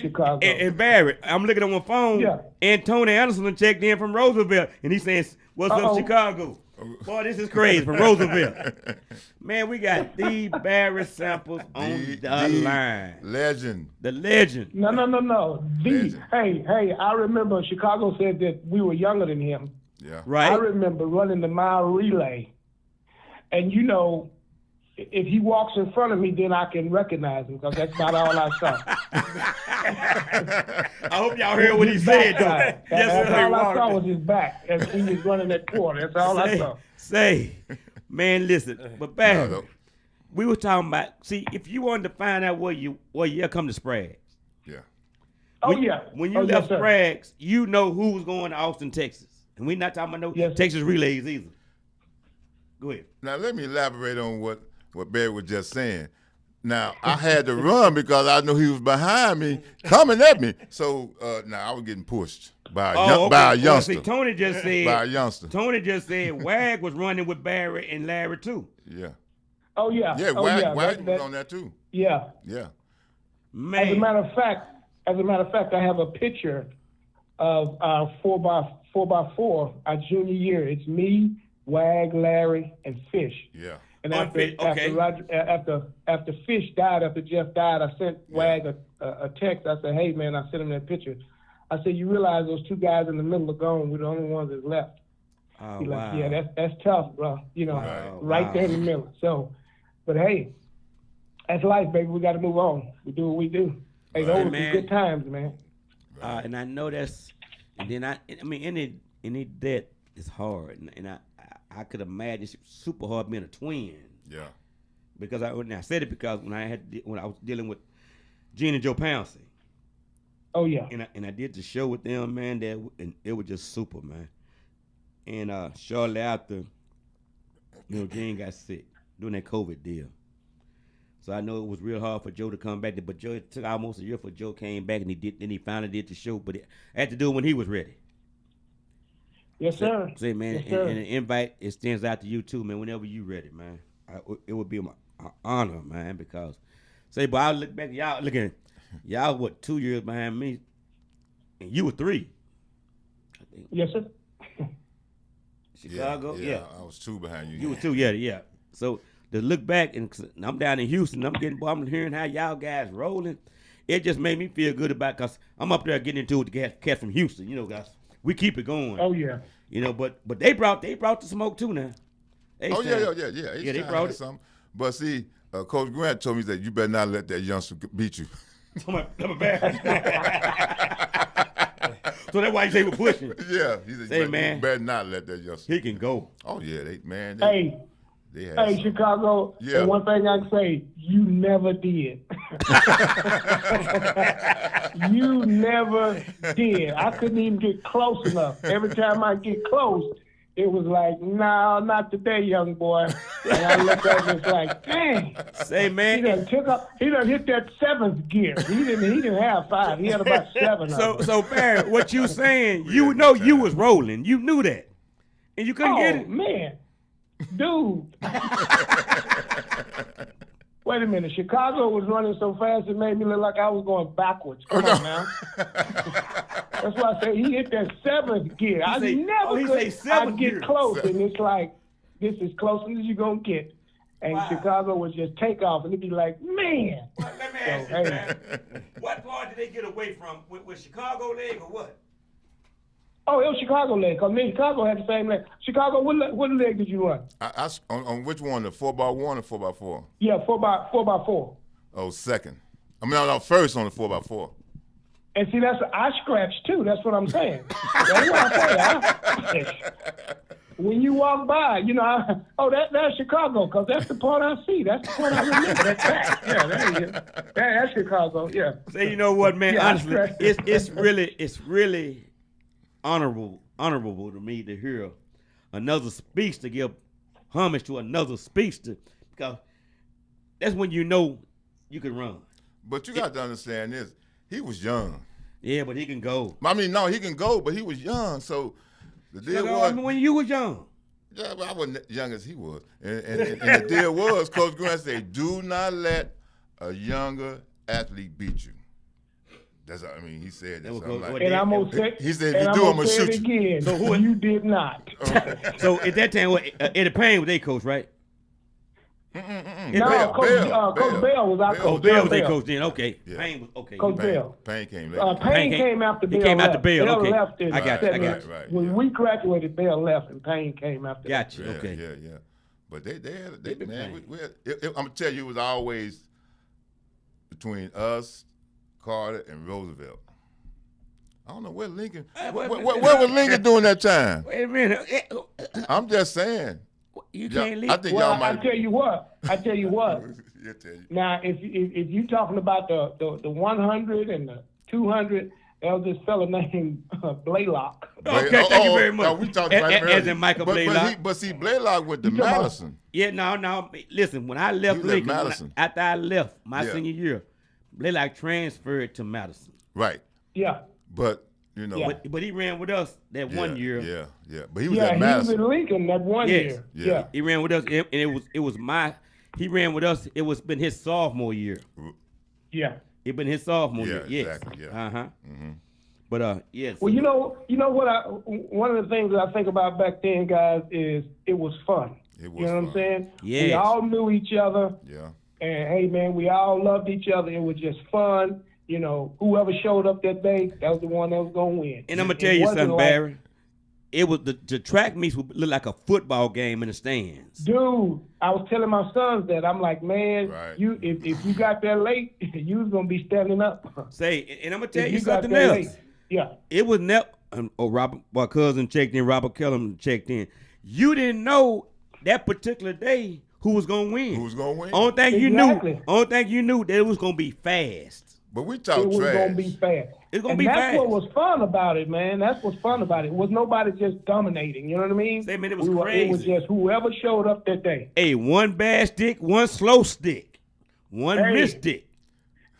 Chicago. And Barry, I'm looking on my phone. Yeah. And Tony Anderson checked in from Roosevelt, and he saying, "What's up, Uh-oh. Chicago?" Boy, this is crazy from Roosevelt. Man, we got the Barry Samples on the line. Legend. The legend. No. The. Legend. Hey, I remember Chicago said that we were younger than him. Yeah. I Right? remember running the mile relay, And you know, if he walks in front of me, then I can recognize him because that's about all I saw. I hope y'all heard what he said, though. Yes, that's all I saw was his back as he was running that corner. That's all I saw. Man, listen, but Barry, we were talking about. See, if you wanted to find out where you come to Sprague's. Yeah. When you left Sprague's, you know who was going to Austin, Texas, and we're not talking about Texas relays either. Go ahead. Now let me elaborate on what Barry was just saying. Now I had to run because I knew he was behind me, coming at me. So now I was getting pushed by a youngster. See, Tony just said by a youngster. Tony just said Wag was running with Barry and Larry too. Yeah. Oh yeah. Yeah, Wag was on that too. Yeah. Yeah. Man. As a matter of fact, I have a picture of our 4x4 our junior year. It's me, Wag, Larry, and Fish. Yeah. And after Fish died, after Jeff died, I sent Wag a text. I said, "Hey man," I sent him that picture. I said, "You realize those two guys in the middle are gone. We're the only ones that's left." Oh, He's wow. like, "Yeah, that's tough, bro. You know, right there in the middle." So, but hey, that's life, baby. We got to move on. We do what we do. Hey, those were some good times, man. And I know that's, and then I mean, any debt is hard, and I could imagine it's super hard being a twin. Yeah. Because I said it because when I was dealing with Gene and Joe Pouncey. Oh yeah. And I did the show with them, man. And it was just super, man. And shortly after, Gene got sick doing that COVID deal. So I know it was real hard for Joe to come back. But Joe, it took almost a year for Joe came back, and he finally did the show. But I had to do it when he was ready. Yes, sir. Say, man, yes, sir. And the invite extends out to you too, man. Whenever you ready, man, it would be my honor, man. Because, but I look back, y'all what 2 years behind me, and you were 3. I think. Yes, sir. Chicago, yeah. I was 2 behind you. You were 2, yeah. So to look back, and I'm down in Houston, I'm hearing how y'all guys rolling. It just made me feel good because I'm up there getting into it with the cats from Houston, guys. We keep it going. Oh yeah. But they brought the smoke too now. Yeah. Yeah, they brought it. Something. But see, Coach Grant told me that you better not let that youngster beat you. I'm bad. So that's why you say we're pushing. Yeah, he said, man, you better not let that youngster. He can go. Oh yeah, they had Hey, Chicago. Yeah. And one thing I can say, you never did. You never did. I couldn't even get close enough. Every time I get close, it was like, no, not today, young boy. And I looked at it, it's like, dang. Say, man. He done hit that 7th gear. He didn't have 5. He had about 7 of them. So Barry, what you saying, you was rolling. You knew that. And you couldn't get it. Oh, man. Dude. Wait a minute. Chicago was running so fast it made me look like I was going backwards. Come on now. That's why I say he hit that 7th gear. I never could. I'd get close, and it's like, this is closer as you're going to get. And Chicago was just take off, and it'd be like, man. Well, let me ask you, man. What part did they get away from? With Chicago leg or what? Oh, it was Chicago leg. Because me and Chicago had the same leg. Chicago, what leg did you run? On which one, the 4x1 or 4x4? Yeah, 4x4. Oh, second. I mean, I'm first on the 4x4. And see, I scratched too. That's what I'm saying. That's what I say. When you walk by, that's Chicago, because that's the part I see. That's the part I remember. That's that. Yeah, there you go. That's Chicago. Yeah. Say, you know what, man? Yeah, honestly, it's really honorable to me to hear another speech, to give homage to another speech, because that's when you know you can run. But you got to understand this. He was young. Yeah, but he can go. I mean, no, he can go, but he was young. So the deal was. When you was young. Yeah, but I wasn't young as he was. And the deal was, Coach Grant said, do not let a younger athlete beat you. He said that. And I'm going to say, he said, if you do, I'm going to shoot you. Again, so you did not. So at that time, Eddie Payne was their coach, right? No, Coach Bell was our coach. Bell was their coach then. Okay. Yeah. Payne was okay. Coach Bell. Payne came later. Payne came after Bell. He came after Bell. Bell Okay. left I got you. When we graduated, Bell left, and Payne came after. Gotcha. Yeah, Okay. Yeah. But they been man, playing. I'm gonna tell you, it was always between us, Carter, and Roosevelt. I don't know where Lincoln. Where was Lincoln during that time? Wait a minute. I'm just saying. You can't leave. I think Well, y'all might. I tell you what. I'll tell you. Now, if you talking about the 100 and the 200, there was this fella named Blaylock. Okay, thank you very much. No, we talked about him as in Michael Blaylock. But see, Blaylock went to Madison. Yeah, no. Listen, when I left Lincoln, after I left my senior year, Blaylock transferred to Madison. Right. Yeah. But you know. But he ran with us that 1 year. Yeah. But he was at Madison. He was in Lincoln that 1 year. Yeah. He ran with us, and it was my. He ran with us. It was been his sophomore year. Yeah. It been his sophomore year. Yes. Exactly. Yeah. Mm-hmm. But yes. Well, you know what? One of the things that I think about back then, guys, is it was fun. It was. You know what I'm saying? Yes. We all knew each other. Yeah. And hey, man, we all loved each other. It was just fun. You know, whoever showed up that day, that was the one that was gonna win. And I'm gonna tell you something, Barry. It was the track meets would look like a football game in the stands. Dude, I was telling my sons that. I'm like, man, you if you got there late, you was gonna be standing up. Say, and I'm gonna tell you something else. Late, yeah. It was never. Robert, my cousin checked in. Robert Kellum checked in. You didn't know that particular day who was gonna win. Who was gonna win? Only thing you knew that it was gonna be fast. But we talk trash. It was gonna be fast. It's gonna be fast. That's what was fun about it, man. That's what's fun about it. Was nobody just dominating? You know what I mean? Say, man, it was crazy. It was just whoever showed up that day. Hey, one bad stick, one slow stick, one missed stick.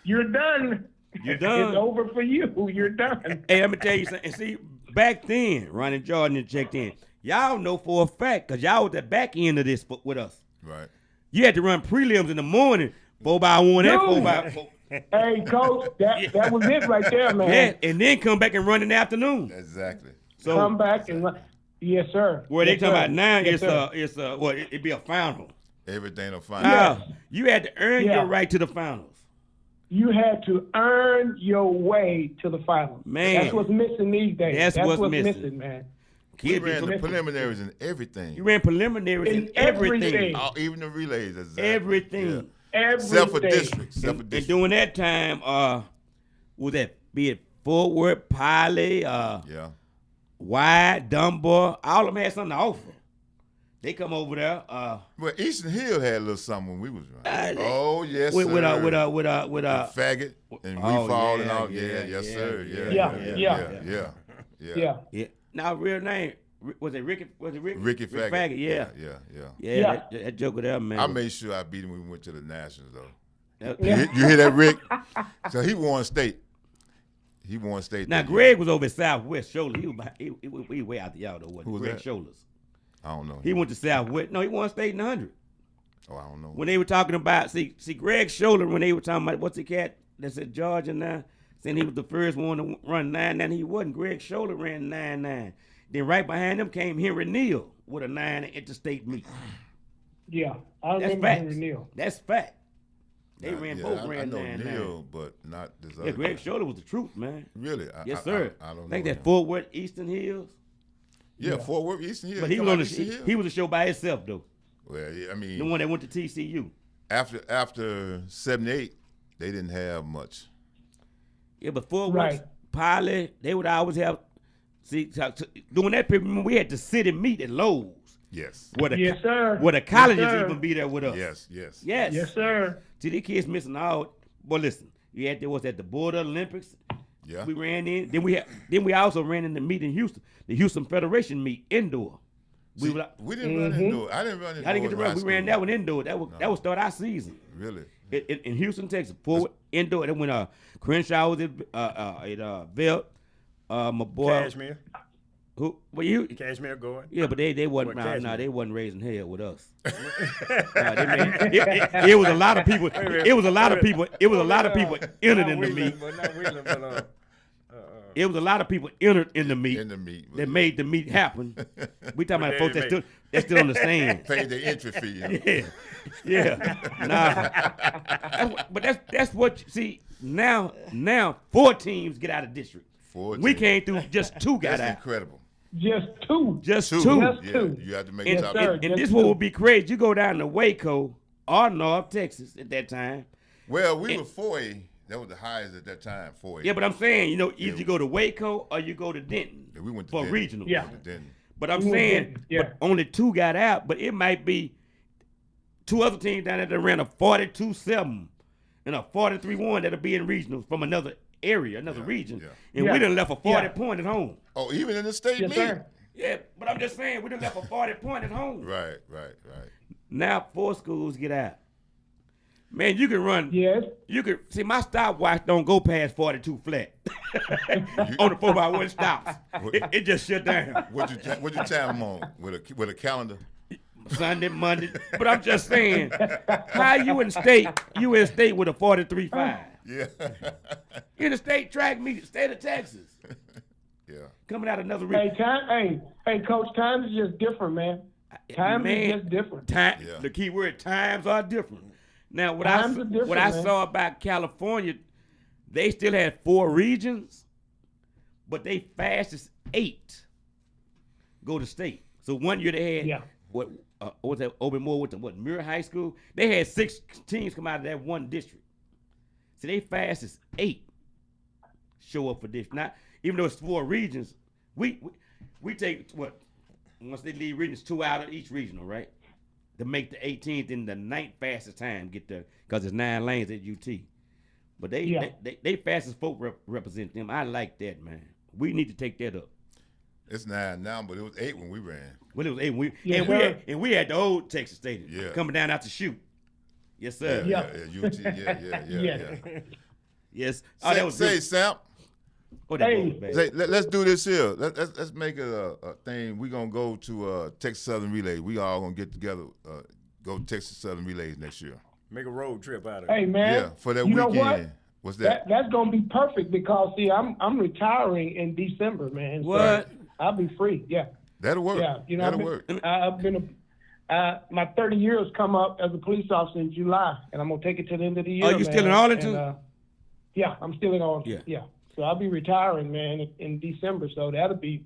You're done. You're done. It's over for you. You're done. Hey, let me tell you something. And see, back then, Ronnie Jordan had checked in. Y'all know for a fact, because y'all was the back end of this with us. Right. You had to run prelims in the morning, 4x1 and 4x4. Hey, Coach, that was it right there, man. Yeah, and then come back and run in the afternoon. Exactly. So come back and run. Yes, sir. Where they talking about now, yes, it'd be a final. Everything a final. You had to earn your right to the finals. You had to earn your way to the finals. Man. That's what's missing these days. That's what's missing, man. We ran the preliminaries and everything. You ran preliminaries in everything. Even the relays. Exactly. Everything. Yeah. Except for district. And during that time, was that be it Fort Worth, Piley, Wide, Dunbar, all of them had something to offer. They come over there. Well, Eastern Hill had a little something when we was running. Oh yes, with sir. With Faggot and we fall and all. Yes, sir. Yeah. Now, real name. Was it Ricky? Ricky Faggot. Yeah. That joker there, man. I made sure I beat him when we went to the Nationals, though. You hear that, Rick? So he won state. Now, Greg was over at Southwest Shoulders. He was way out the y'all, though, wasn't Who was Greg that? Shoulders. I don't know. He went to Southwest. No, he won state in the 100. Oh, I don't know. When they were talking about, see Greg Shoulder, when they were talking about, what's the cat that said Georgia now, saying he was the first one to run 9.9. He wasn't. Greg Shoulder ran 9.9. Then right behind him came Henry Neal with a 9 interstate meet. Yeah, I remember Henry Neal. That's fact. They both ran I know 9.9. Neal, but not this other. Yeah, Greg Shoulder was the truth, man. Really? Yes, sir. I don't know. I think that Fort Worth Eastern Hills. Yeah, Fort Worth Eastern Hills. But he was on he was a show by himself though. Well, yeah, I mean, the one that went to TCU. After 78, they didn't have much. Yeah, but Fort Worth, Piley, they would always have. See, during that period, we had to sit and meet at Lowe's. Yes. Yes, sir. Where the colleges even be there with us. Yes. Yes, sir. See, these kids missing out. Well, listen, you had was at the Border Olympics. Yeah. We ran in. Then we also ran in the meet in Houston, the Houston Federation meet indoor. We didn't run indoor. I didn't run indoor. I didn't get to run. We ran that one indoor. That was start our season. Really? In Houston, Texas, forward indoor. And when Crenshaw was at Velt, my boy Cashmere. Who? Well, you Cashmere going. Yeah, but they wasn't around. No, they wasn't raising hell with us. It was a lot of people. It was a lot of people. It was a lot of people entered in the meet. It was a lot of people entered in the meet. That made the meet happen. We talking about folks that's still on the stand. Paid the entry fee. Yeah. Nah. But that's what you see now. 4 teams get out of district. 4 teams. We came through just 2 got out. That's incredible. Just two. Just two. Just Yeah, two. you have to make Yes, top sir. eight. And this what would be crazy. You go down to Waco or North Texas at that time. Well, we were 4A. That was the highest at that time, 4A. Yeah, but I'm saying, you know, either you go to Waco or you go to Denton Yeah, we went to for Denton. regional. Yeah. We went to Denton. But I'm We went saying, Denton, yeah. but only two got out. But it might be two other teams down there that ran a 42-7 and a 43-1 that'll be in regionals from another area, another region. yeah. And Yeah. we done left a 40 Yeah. point at home. Oh, even in the state Yes, meet. sir. Yeah, but I'm just saying, we done left a 40 point at home. Right. Now 4 schools get out. Man, you can run. Yes. You can see my stopwatch don't go past 42 flat on the 4x1 stops. It just shut down. What'd you time them on with a calendar? Sunday, Monday. But I'm just saying, how you in state with a 43.5? Yeah. In the state track meet, state of Texas. Yeah. Coming out another Hey, region. hey, Coach, times is just different, man. Times is just different. Time, Yeah. The key word, times are different. Now, what Times are different, I man. saw about California, they still had 4 regions, but they fastest 8 go to state. So one year they had, Yeah. what was that, Open Moore with Muir High School? They had 6 teams come out of that one district. So they fastest 8 show up for this. Not, even though it's 4 regions, we take, what, once they leave regions, 2 out of each regional, right? To make the 18th and the 9th fastest time get there, because it's 9 lanes at UT. But they fastest folk represent them. I like that, man. We need to take that up. It's 9 now, but it was 8 when we ran. Well, it was 8 when Yes, sir. we had the old Texas Stadium Yeah. coming down out to shoot. Yes, sir. Yeah. UT. Yeah. Yes. Oh, that was Say, good. Sam. Oh, that Hey. was bad. Say, let's do this here. Let's make it a thing. We're gonna go to Texas Southern Relays. We all gonna get together, go to Texas Southern Relays next year. Make a road trip out of it. Hey, man. Yeah, for that you weekend. Know what? What's that? That's gonna be perfect because see, I'm retiring in December, man. So What? I'll be free. Yeah. That'll work. Yeah. You know, That'll work. I've been my 30 years come up as a police officer in July, and I'm gonna take it to the end of the year. Oh, you still in Arlington? And, yeah, I'm still in Arlington. Yeah. So I'll be retiring, man, in December. So that'll be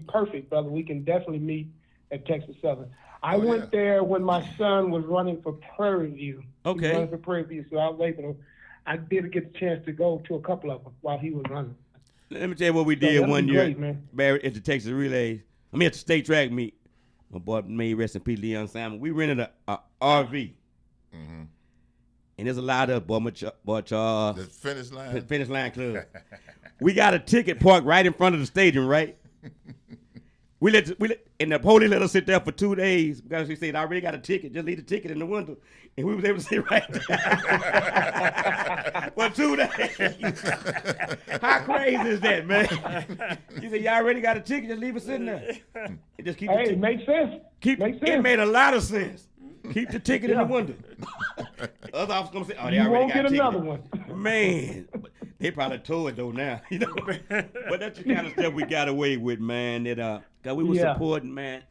perfect, brother. We can definitely meet at Texas Southern. I went there when my son was running for Prairie View. Okay. He was running for Prairie View, so I was able to. I did get the chance to go to a couple of them while he was running. Let me tell you what we So did that'd one be year, great, man. Barry, at the Texas Relays. I mean, at the state track meet. My boy, may rest in peace, Leon Simon. We rented a RV. Mm-hmm. And there's a lot of boy Charles. The finish line. Finish Line Club. We got a ticket parked right in front of the stadium, right? And the police let us sit there for 2 days because we said, I already got a ticket. Just leave the ticket in the window. And we was able to sit right there for 2 days. How crazy is that, man? He said, you already got a ticket. Just leave it sitting there. And just keep the Hey, ticket. makes sense. Makes sense. It made a lot of sense. Keep the ticket in the Yeah. window. Other officers gonna say, "Oh, they You already won't got get a ticket." another one. Man, they probably tore it though now, you know. But that's the kind of stuff we got away with, man. That cause we were supporting, man.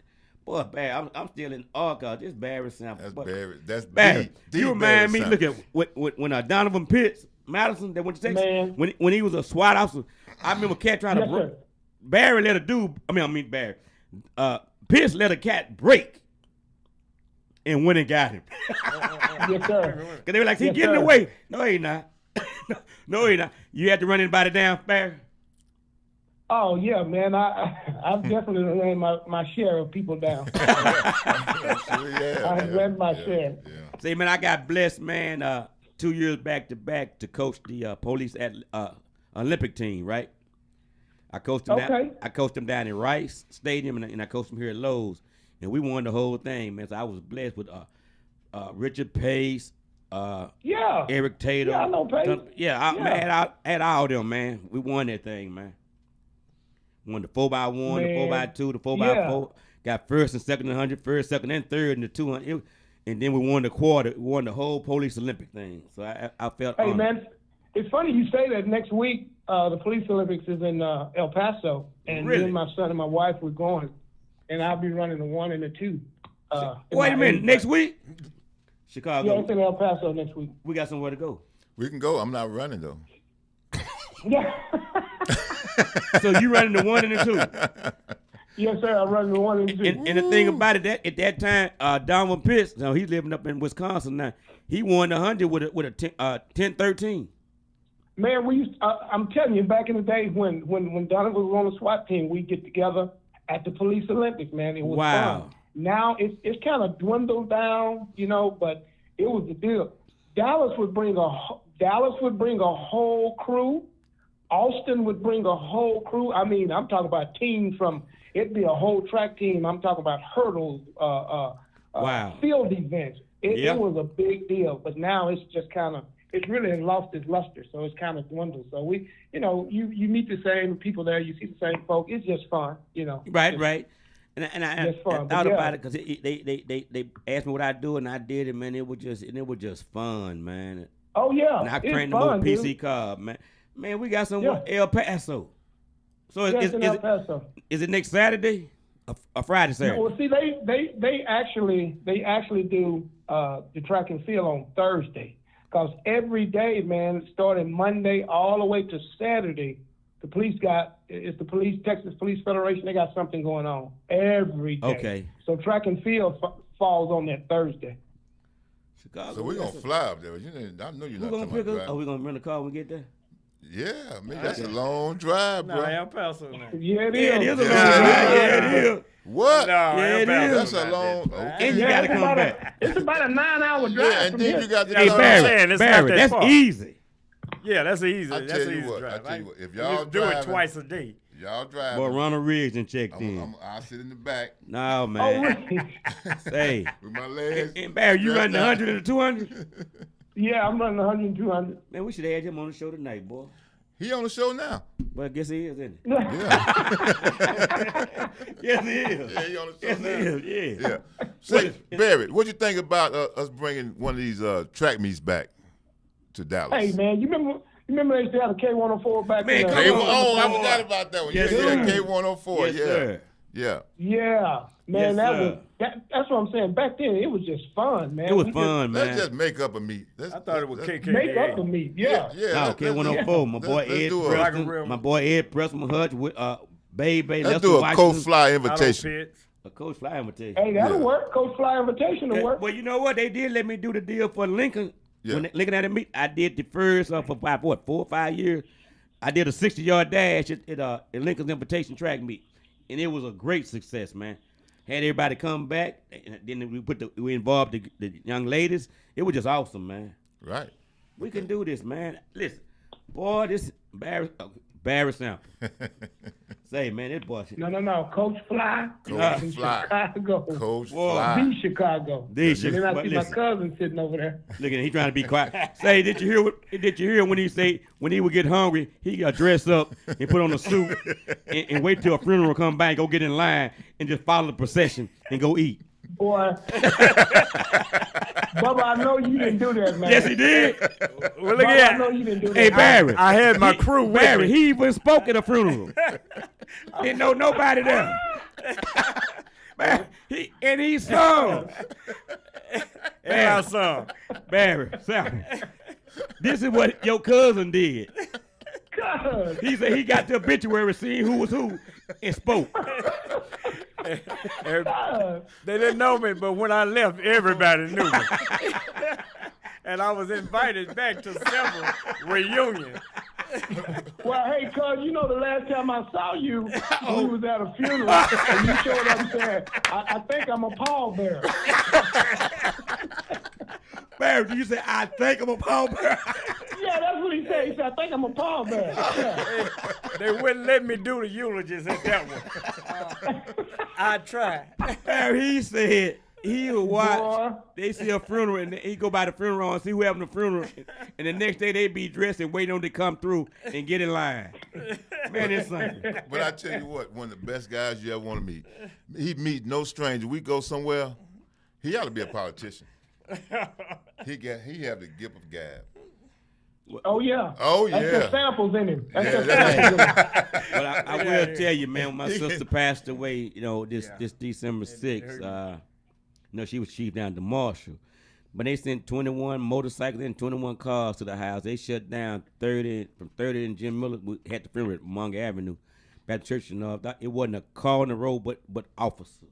Boy, Barry, I'm still in awe. Cause it's Barry Sample. That's Barry. That's Barry. the You remind me. Barry Look at when Donovan Pitts, Madison, that went to Texas. Man. When he was a SWAT officer, I remember a cat trying Yes, to sir. Barry let a dude. I mean Barry. Pitts let a cat break. And went and got him. Yes, sir. Because they were like, he Yes, getting sir. away. No, he not. No, he not. You had to run anybody down, Barry? Oh yeah, man. I've definitely ran my share of people down. I ran my share. Yeah. Say, man, I got blessed, man, 2 years back to back to coach the police Olympic team, right? I coached them Okay. I coached them down in Rice Stadium, and I coached them here at Lowe's. And we won the whole thing, man. So I was blessed with Richard Pace, Yeah. Eric Tatum. Yeah, I know Pace. Man, I had all them, man. We won that thing, man. Won the 4x1, the Man. 4x2, the 4x4. Got first and second in 100, first, second, and third in the 200. And then we won the quarter. We won the whole police Olympic thing. So I felt Hey honored. man, it's funny you say that. Next week, the police Olympics is in El Paso, and Really? me and my son and my wife we're going, and I'll be running the 1 and the 2. Wait a minute. Next week? Chicago. Yeah, it's in El Paso next week. We got somewhere to go. We can go. I'm not running though. Yeah. So you running the 1 and the 2. Yes, sir. I run the 1 and 2. And the thing about it, that at that time, Donovan Pitts, now he's living up in Wisconsin now. He won the 100 with a 10-13. Man, we used. I'm telling you, back in the day when Donovan was on the SWAT team, we'd get together at the Police Olympics. Man, it was fun. Now it's kind of dwindled down, but it was the deal. Dallas would bring a whole crew. Austin would bring a whole crew. I mean, I'm talking about teams from. It'd be a whole track team. I'm talking about hurdles, field events. It was a big deal, but now it's just kind of. It's really lost its luster, so it's kind of dwindled. So we, you meet the same people there, you see the same folk. It's just fun, Right. And I thought about it because they asked me what I do, and I did it, man. It was just fun, man. Oh yeah, and I trained them on PC Cobb, man. Man, we got some El Paso. So is it next Saturday or Friday, Saturday? Well, see, they actually do the track and field on Thursday. Because every day, man, starting Monday all the way to Saturday, Texas Police Federation, they got something going on every day. Okay. So track and field falls on that Thursday. Chicago. So we're going to fly up there. I know you're not talking about driving. Are we going to rent a car when we get there? Yeah, man, that's a long drive, bro. No, El Paso now. Yeah, it is. Yeah, it is a long drive. Yeah, it is. What? No, yeah, it is. That's a long. Okay. And you got to come back. It's about a 9-hour drive. Yeah, and then you got to. Hey, Barry, that's easy. Yeah, that's easy. I tell you what. If y'all do it twice a day. Y'all drive. Boy, Ronald Riggs and checked in. I'll sit in the back. No, man. Oh, really? Say. With my legs. And Barry, you running the 100 and the 200? Yeah, I'm running 100 and 200. Man, we should have had him on the show tonight, boy. He on the show now. Well, I guess he is, isn't he? Yeah. Yes, he is. Yeah, he on the show yes, now. He is, yeah. Yeah. Say, Barry, what you think about us bringing one of these track meets back to Dallas? Hey, man, you remember they used to have a K104 back then? Man, I forgot about that one. Yes, yeah, K104. Yes, yeah. Sir. Yeah. Yeah. Man, Yes, that's what I'm saying. Back then, it was just fun, man. It was fun, man. Let's just make up a meet. I thought it was KK. Make up a meet, yeah. Yeah. K104. My boy Ed Preston. My boy Ed Preston Hutch with Baby. Let's do a Coach Fly invitation. A Coach Fly invitation. Hey, that'll work. Coach Fly invitation will work. Well, you know what? They did let me do the deal for Lincoln. Yeah. When Lincoln had a meet, I did the first for about 4 or 5 years. I did a 60-yard dash at Lincoln's invitation track meet, and it was a great success, man. Had everybody come back, and then we involved the young ladies. It was just awesome, man. Right. We can do this, man. Listen, boy, this Barry Sample. Say, man, this boy. No. Coach Fly. Coach Fly. Chicago. Coach Fly. The Chicago. The Chicago. And then I see my cousin sitting over there. Look at him. He trying to be quiet. Say, did you hear when he would get hungry, he got dressed up and put on a suit and wait till a funeral come by and go get in line and just follow the procession and go eat. Boy. Bubba, I know you didn't do that, man. Yes, he did. Well, look at I know you didn't do that. Hey, Barry. I had my crew with Barry, me. he even spoke at a funeral. Didn't know nobody there. He sung. And I sung. Barry, this is what your cousin did. God. He said he got the obituary, seen who was who, and spoke. They didn't know me, but when I left, everybody knew me. And I was invited back to several reunions. Well, hey, cuz, you know the last time I saw you, we was at a funeral, and you showed up and said, I think I'm a pallbearer. Barry, did you say, I think I'm a pallbearer? Yeah, that's what he said. He said, I think I'm a pallbearer. Yeah. They wouldn't let me do the eulogies at that one. I tried. Barry, he said he would watch. Boy. They see a funeral, and he go by the funeral and see who having the funeral. And the next day, they be dressed and waiting on to come through and get in line. Man, it's something. But I tell you what, one of the best guys you ever want to meet. He meet no stranger. We go somewhere, he ought to be a politician. He have the gift of gab. Oh, yeah. Oh, yeah. That's the samples in him. Yeah, But I will tell you, man, when my sister passed away, this December 6th, she was chief down to Marshall. But they sent 21 motorcycles and 21 cars to the house. They shut down from 30 and Jim Miller had the funeral at Monger Avenue. Baptist church and all that. It wasn't a car on the road, but officers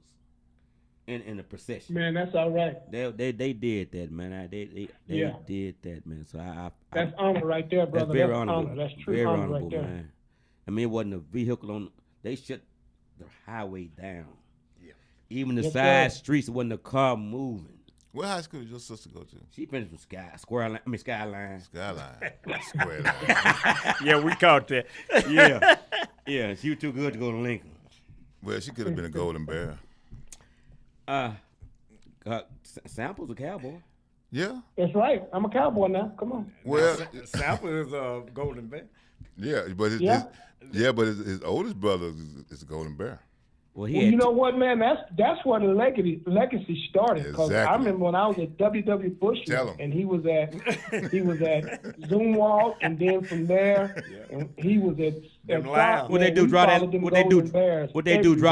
in the procession. Man, that's all right. They did that, man. They did that, man. So that's honor right there, brother. That's very honorable. honorable. That's true very honor honorable, right there. man. I mean, it wasn't a vehicle on. They shut the highway down. Yeah. Even the side streets, it wasn't a car moving. What high school did your sister go to? She finished from Skyline. Skyline. Square line. Yeah, we caught that. Yeah. She was too good to go to Lincoln. Well, she could have been a Golden Bear. Sample's a cowboy. Yeah. That's right. I'm a cowboy now. Come on. Well, Sample is a Golden Bear. Yeah, but his oldest brother is a Golden Bear. Well, you know what, man? That's where the legacy started. Because I remember when I was at W.W. Bush, and he was at Zumwalt, and then from there, and he was at What they do? Draw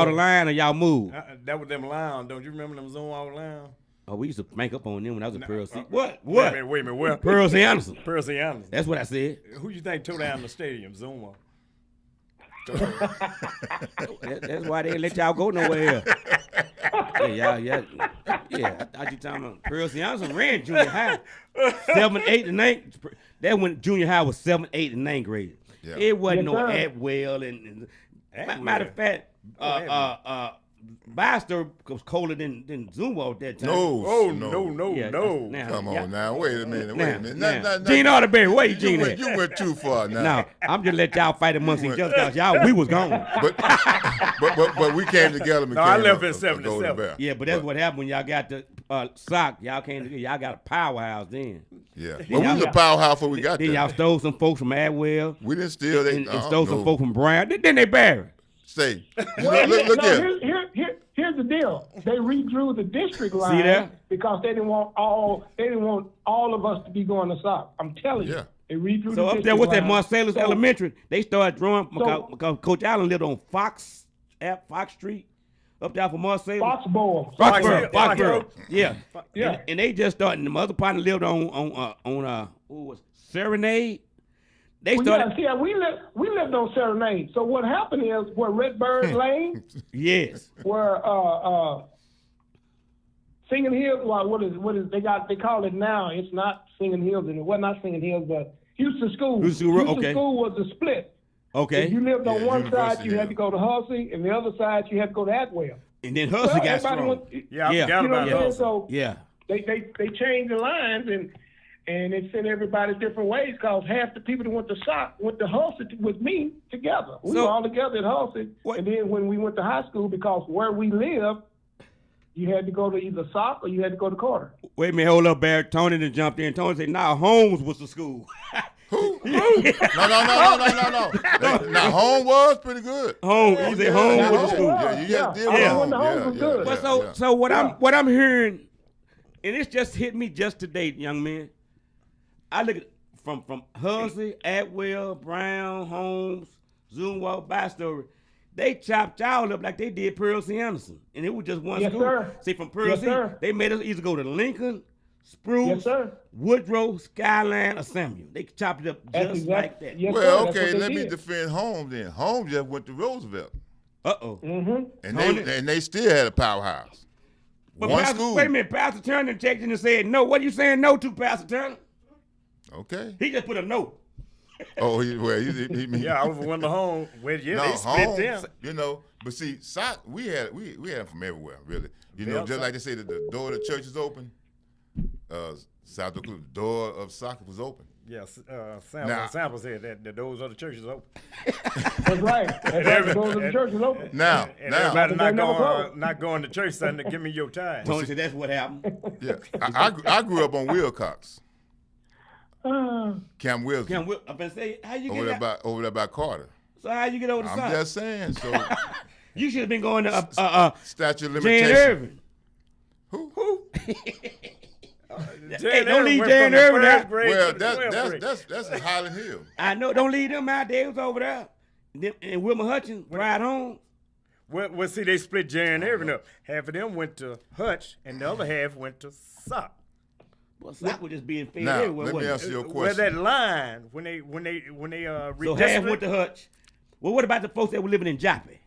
the line, or y'all move? That was them Lounge. Don't you remember them Zumwalt Lounge? Oh, we used to bank up on them when I was at Pearl C. What? Wait a minute. Where? Pearl C. Anderson. Pearl C. Anderson. That's what I said. Who you think tore down the stadium? Zumwalt. That's why they didn't let y'all go nowhere. Yeah. I thought you talking about Pearl C. Anderson ran junior high, 7th, 8th, and 9th. That when junior high was 7th, 8th, and 9th grade. Yeah. It wasn't no Atwell and matter of fact, Baxter was colder than Zumwalt at that time. No. Yeah, Come on now. Wait a minute. Now. Gene Arterberry, where you Gene at? You went too far now. No, I'm just let y'all fight amongst each other because we was gone. But we came together and I left in 77. Yeah, but that's what happened when y'all got the sock. Y'all came together. Y'all got a powerhouse then. Yeah. But we was a powerhouse before we got there. Then y'all stole some folks from Atwell. We didn't steal. And stole some folks from Brown. Then they buried. Say, look here. Here's the deal. They redrew the district line. See that? Because they didn't want all of us to be going to SOC. I'm telling you. They redrew the district line. So up there with that Marcellus Elementary, they started drawing because Coach Allen lived on Fox Street. Up there for Marcellus. Foxborough. Yeah. And they just started. The mother partner lived on Serenade. We lived on Serenade. So what happened is where Redbird Lane, yes, where Singing Hills. Well, what is they call it now? It's not Singing Hills, and it was not Singing Hills, but Houston School. Houston School was a split. Okay. If you lived on one side, you had to go to Hussey, and the other side you had to go to Atwell. And then Hussey got strong. I forgot about Hussey. So they changed the lines and it sent everybody different ways because half the people that went to SOC went to Hussey with me together. We were all together at Hussey. And then when we went to high school, because where we lived, you had to go to either SOC or you had to go to Carter. Wait a minute, hold up, Barry. Tony then jumped in. Tony said, Holmes was the school. Who? No. Now, Holmes was pretty good. Holmes was the school. Holmes was good. So what I'm hearing, and it's just hit me just today, young man. I look at from Hussey, Atwell, Brown, Holmes, Zumwalt, Bastory. They chopped y'all up like they did Pearl C. Anderson, and it was just one school. Sir. See, from Pearl C, they made us either go to Lincoln, Spruce, Woodrow, Skyline, or Samuel. They chopped it up just like that. Well, okay, let me defend Holmes then. Holmes just went to Roosevelt. Mm-hmm. And they still had a powerhouse. But one school. Wait a minute, Pastor Turner checked in and said no. What are you saying no to, Pastor Turner? Okay. He just put a no. Oh, I was one to home. Well, they split them. You know, but see, we had them from everywhere, really. You know, just like they say that the door of the church is open. South Dakota, the door of soccer was open. Yes, Sample said that the doors of the church is open. That's right. The doors of the church is open. Now, everybody not going to church Sunday. Give me your time. Tony said that's what happened. Yeah, I grew up on Wilcox. Cam Wilson. I'm gonna say how you get over there by Carter. So how you get over the side? I'm just saying. So you should have been going to statute of limitation. Jan Irvin. Who? Don't leave Jan Irvin out. Well, that's in Highland Hill. I know. Don't leave them out. They was over there. And Wilma Hutchins right home. Well, see, they split Jan Irvin up. Half of them went to Hutch, and the other half went to SOC. Well, SOC was just being fed now, everywhere. Let me ask you a question. Well, that line when they so half went to Hutch, Well, what about the folks that were living in Joppy?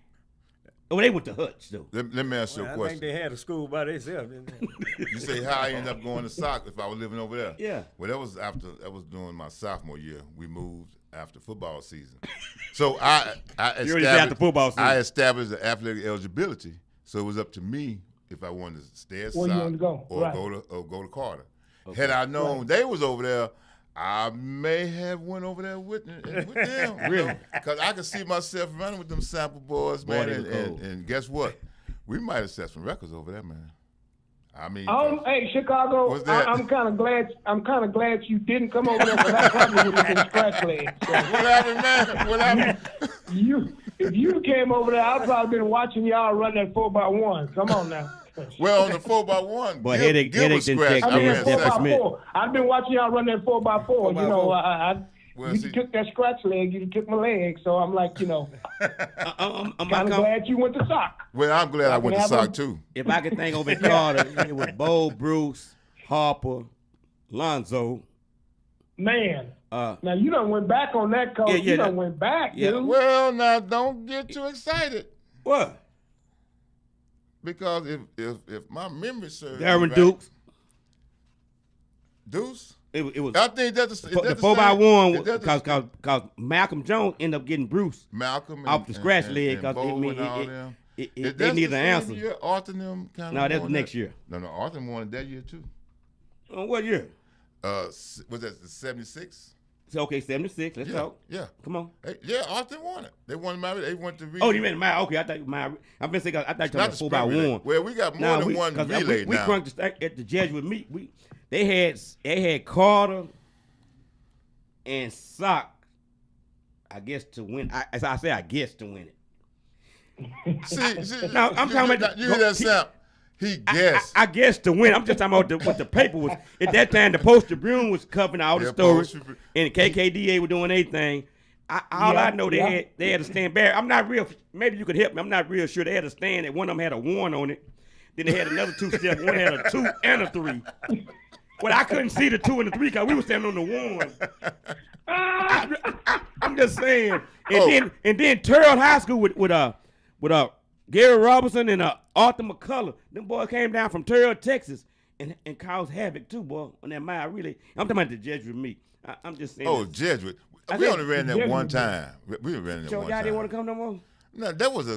Oh, they went to Hutch, though. Let me ask you a question. I think they had a school by themselves, didn't they? You say how I ended up going to Sock if I was living over there? Yeah. Well, that was during my sophomore year. We moved after football season. So I established the athletic eligibility. So it was up to me if I wanted to stay at Sock or go to Carter. Okay. Had I known they was over there, I may have went over there with them. Really? Because I could see myself running with them sample boys, man. And guess what? We might have set some records over there, man. I mean, hey, Chicago, I'm kind of glad you didn't come over there because I probably would have been scratch legs. So. What happened, man? What happened? If you came over there, I'd probably been watching y'all run that 4x1. Come on now. Well, on the 4x1, but headache didn't check. I mean, 4x4. I've been watching y'all run that 4x4. You know, you took that scratch leg, you took my leg, so I'm like, you know, I'm kind of glad you went to Sock. Well, I'm glad I went to Sock too. If I could think over Carter, it was Bo, Bruce, Harper, Lonzo. Man. Now you done went back on that, coach. You done went back, dude. Well, now don't get too excited. What? Because if my memory serves, Darren Dukes. Deuce. It was. I think that's the 4x1 because Malcolm Jones ended up getting Bruce. Malcolm off the scratch leg because they need an answer. Year, Arthur them kind of. No, that's next year. No, Arthur won it that year too. What year? Was that 76? Okay, 76. Let's talk. Yeah. Come on. Hey, yeah, Arthur won it. They won my. They went to relay. Oh, you meant my? Okay, I thought my. I've been saying I thought you were 4x1. Well, we got more than one relay now. We crunked at the Jesuit meet. They had Carter and Sock. I guess to win. As I say, I guess to win it. See, now I'm talking about. You hear that sound? He guessed. I guessed to win. I'm just talking about what the paper was. At that time, the Post Tribune was covering all the stories, and the KKDA were doing anything. I know they had a stand back. I'm not real. Maybe you could help me. I'm not real sure. They had a stand that one of them had a 1 on it. Then they had another 2 step. One had a 2 and a 3. Well, I couldn't see the 2 and the 3 because we were standing on the 1. I'm just saying. And then Terrell High School with Gary Robinson and Arthur McCullough. Them boys came down from Terrell, Texas, and caused havoc too, boy. On that mile relay. I'm talking about the Jesuit meet. I'm just saying. Oh, Jesuit. We only ran that one time. We ran that one time. Y'all didn't want to come no more? No, that was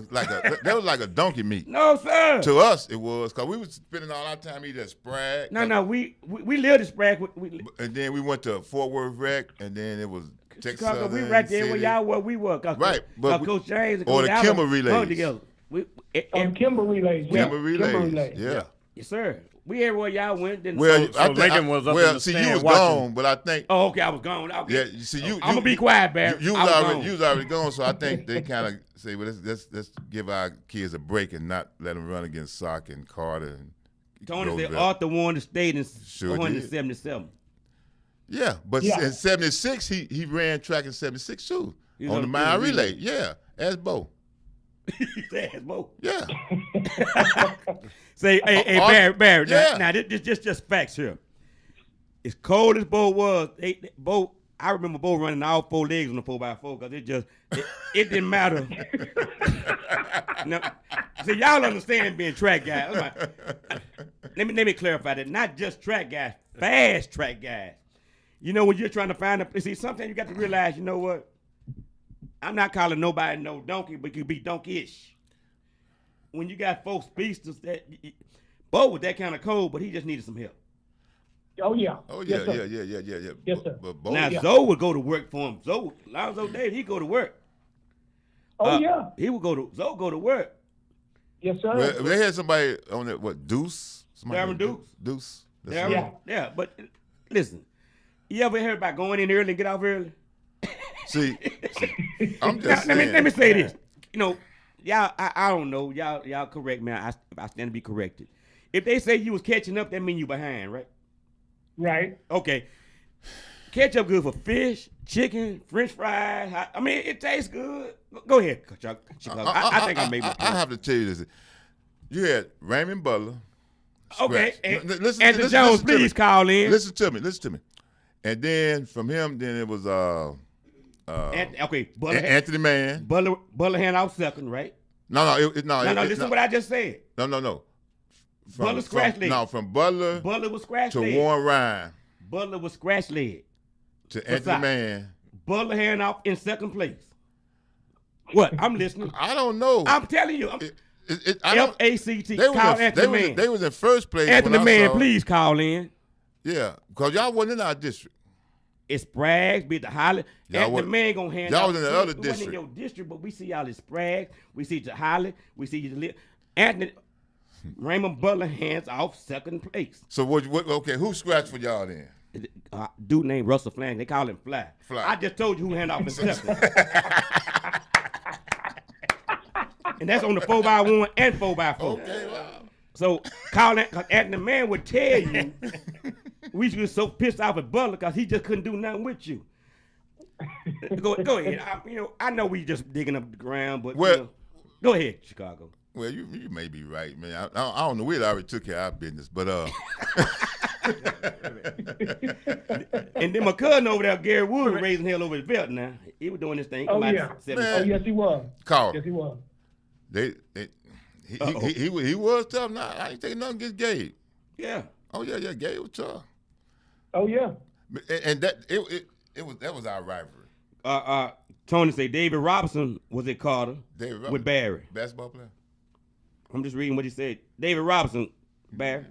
like a donkey meet. No, sir. To us, it was because we was spending all our time eating at Sprague. No, we lived at Sprague. And then we went to Fort Worth Rec, and then it was Texas. Because we right there where y'all were, we were. Right, but Coach James and or the Kimber relays together. Kimber relays, Kimber relays, yeah. Yes, sir. We had where y'all went. Then so Lincoln was up in the stand you was watching. Gone, but I think. Oh, okay, I was gone. Okay. Yeah, see, I'm gonna be quiet, Barry. You was already gone, so I think they kind of say, well, let's give our kids a break and not let them run against Sock and Carter. And Tony said Arthur won the state in 177. Yeah, but in 76 he ran track in 76 too on the mile relay. Yeah, as Bo. He said as Bo. Yeah. Say, hey, Barry. Yeah. Now this just facts here. As cold as Bo was, I remember Bo running all 4 legs on the 4x4 because it didn't matter. Now, see, y'all understand being track guys. Let me clarify that. Not just track guys, fast track guys. You know, when you're trying to find sometimes you got to realize, you know what? I'm not calling nobody no donkey, but you be donkeyish. When you got folks speedsters Bo was that kind of cold, but he just needed some help. Oh yeah. Yeah. Yes, sir. But now Zoe would go to work for him. Lonzo Davis, he'd go to work. Oh yeah. He would Zoe go to work. Yes, sir. Well, they had somebody on it. What Deuce? Darren Dukes. Deuce. Yeah. But listen, you ever heard about going in early and get off early? See, I'm just saying. Let me say this. You know, y'all, I don't know. Y'all correct me. I stand to be corrected. If they say you was catching up, that mean you behind, right? Right. Okay. Ketchup good for fish, chicken, French fries. I mean, it tastes good. Go ahead, Chicago. I think I made my point. I have to tell you this. You had Raymond Butler. Okay. Anthony Jones, please call in. Listen to me. And then from him, it was Anthony Mann. Butler hand off second, right? No. Listen what I just said. No. Butler scratch leg. No, from Butler. Butler was scratch to leg. Warren Ryan. Butler was scratch leg. To Anthony Mann. Butler hand off in second place. What? I'm listening. I don't know. I'm telling you. F-A-C-T. Call Anthony Mann. They was in first place. Anthony Mann, please call in. Yeah, because y'all wasn't in our district. It's Sprague, be the Holly. Anthony Mann gonna hand y'all out. Was in the other district. Wasn't in your district, but we see y'all at Sprague. We see the Holly. We see you. Anthony Raymond Butler hands off second place. So what? Okay, who scratched for y'all then? Dude named Russell Flang. They call him Fly. I just told you who hand off in second. And that's on the 4x1 and 4x4. Okay, wow. So Colin, Anthony Mann would tell you we was so pissed off at Butler because he just couldn't do nothing with you. Go ahead. I know we just digging up the ground, but go ahead, Chicago. Well, you may be right, man. I don't know. We already took care of our business, but And then my cousin over there, Gary Wood, was raising hell over his belt. Now he was doing this thing. Oh yeah. Yes, he was. Carl. Yes, he was. He was tough. Nah, I ain't taking nothing against Gabe. Yeah. Oh yeah, Gabe was tough. Oh yeah. And that was our rivalry. Tony say David Robinson was at Carter with Barry. Basketball player. I'm just reading what he said. David Robinson, Barry.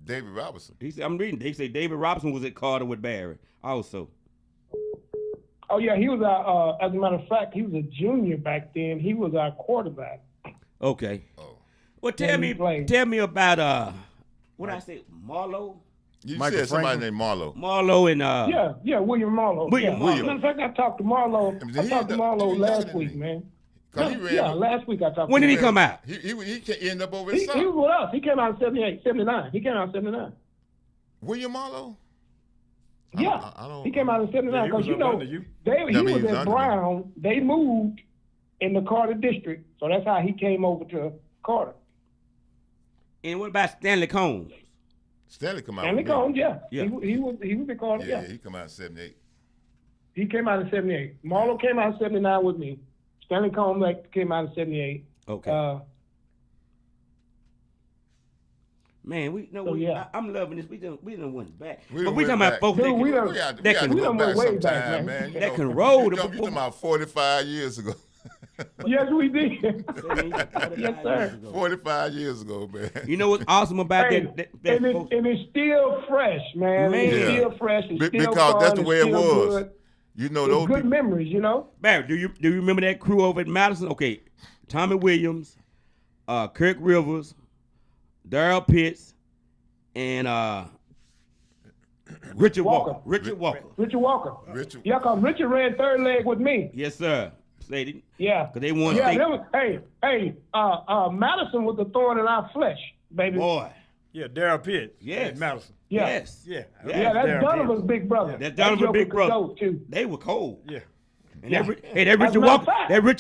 David Robinson. He said I'm reading. They say David Robinson was at Carter with Barry also. Oh yeah, he was as a matter of fact, he was a junior back then. He was our quarterback. Okay. Oh. Well, tell me about what I say, Marlowe. You said somebody named Marlowe. Marlowe and William Marlowe. William Marlowe. As a matter of fact, I talked to Marlowe. Last week, man. Last week I talked to him. When did he come out? He ended up over his son. He was with us. He came out in 78, 79. He came out in 79. William Marlowe? Yeah. He came out in 79 because, he was at Brown. They moved in the Carter district, so that's how he came over to Carter. And what about Stanley Combs? Stanley Combs, yeah. He was at Carter, yeah. He came out in 78. He came out in 78. Marlowe came out in 79 with me. Stanley Combs came out in 78. Okay. Man, I'm loving this. We done went back. But we talking about folks that can go back way back, man. That can roll. You talking about 45 years ago. Yes, we did. Yes, sir. 45 years ago, man. You know what's awesome about that? And it's still fresh, man. It's still fresh. It's still because fun. That's the way it was. Good. You know, those good memories, you know. Barry, do you remember that crew over at Madison? Okay, Tommy Williams, Kirk Rivers, Darrell Pitts, and Richard Walker. Richard Walker. Yeah, because Richard ran third leg with me. Yes, sir. Yeah. Because they won. Madison was the thorn in our flesh, baby. Boy. Yeah, Darrell Pitts. Yes. Madison. Yeah. Yes. Yeah. That's Donovan's big brother. That's Donovan's big brother. Too. They were cold. Yeah. And that Richard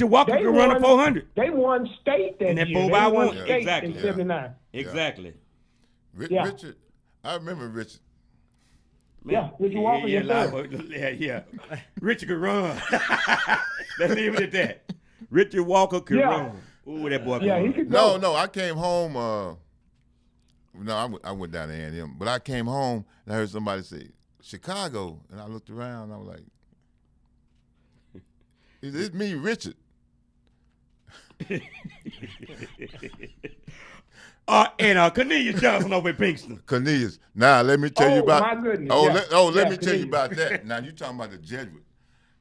Walker could run a 400. They won state that year. And that 4x1. Exactly. In 79. Exactly. Richard, I remember Richard. Man, Richard Walker, yeah. Richard could run. Let's leave it at that. Richard Walker could run. Ooh, that boy could run. He could go. No, I came home. I went down to A&M, but I came home and I heard somebody say, Chicago. And I looked around and I was like, it's me, Richard. And Cornelius Johnson over at Pinkston. Cornelius. Now, let me tell you about. My goodness. Let me tell you about that. Now, you talking about the Jesuit.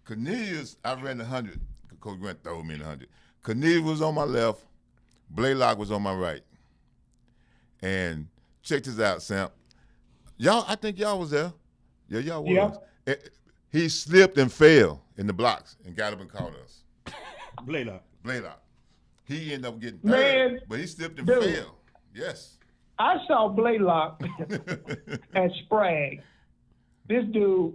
Cornelius, I ran the 100. Coach Grant threw me in the 100. Cornelius was on my left. Blaylock was on my right. And check this out, Sam. I think y'all was there. Yeah, y'all was. Yeah. He slipped and fell in the blocks and got up and caught us. Blaylock. He ended up getting third, but he slipped and fell. Yes. I saw Blaylock at Sprague. This dude,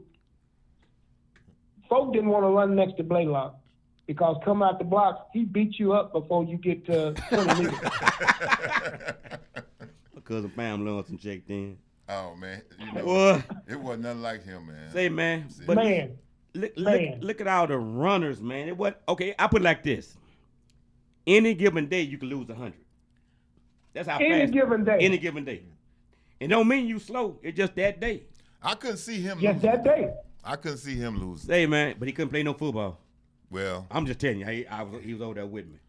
folk didn't want to run next to Blaylock because come out the blocks, he beat you up before you get to 20 meters. My cousin Pam Lawson checked in. Oh, man. What? It wasn't nothing like him, man. Say, man. look at all the runners, man. It was okay. I put it like this: any given day, you can lose 100. That's how any fast. Given day. Any given day. It don't mean you slow. It's just that day. I couldn't see him. Just that day. I couldn't see him losing. Hey, man, but he couldn't play no football. Well, I'm just telling you, he was over there with me.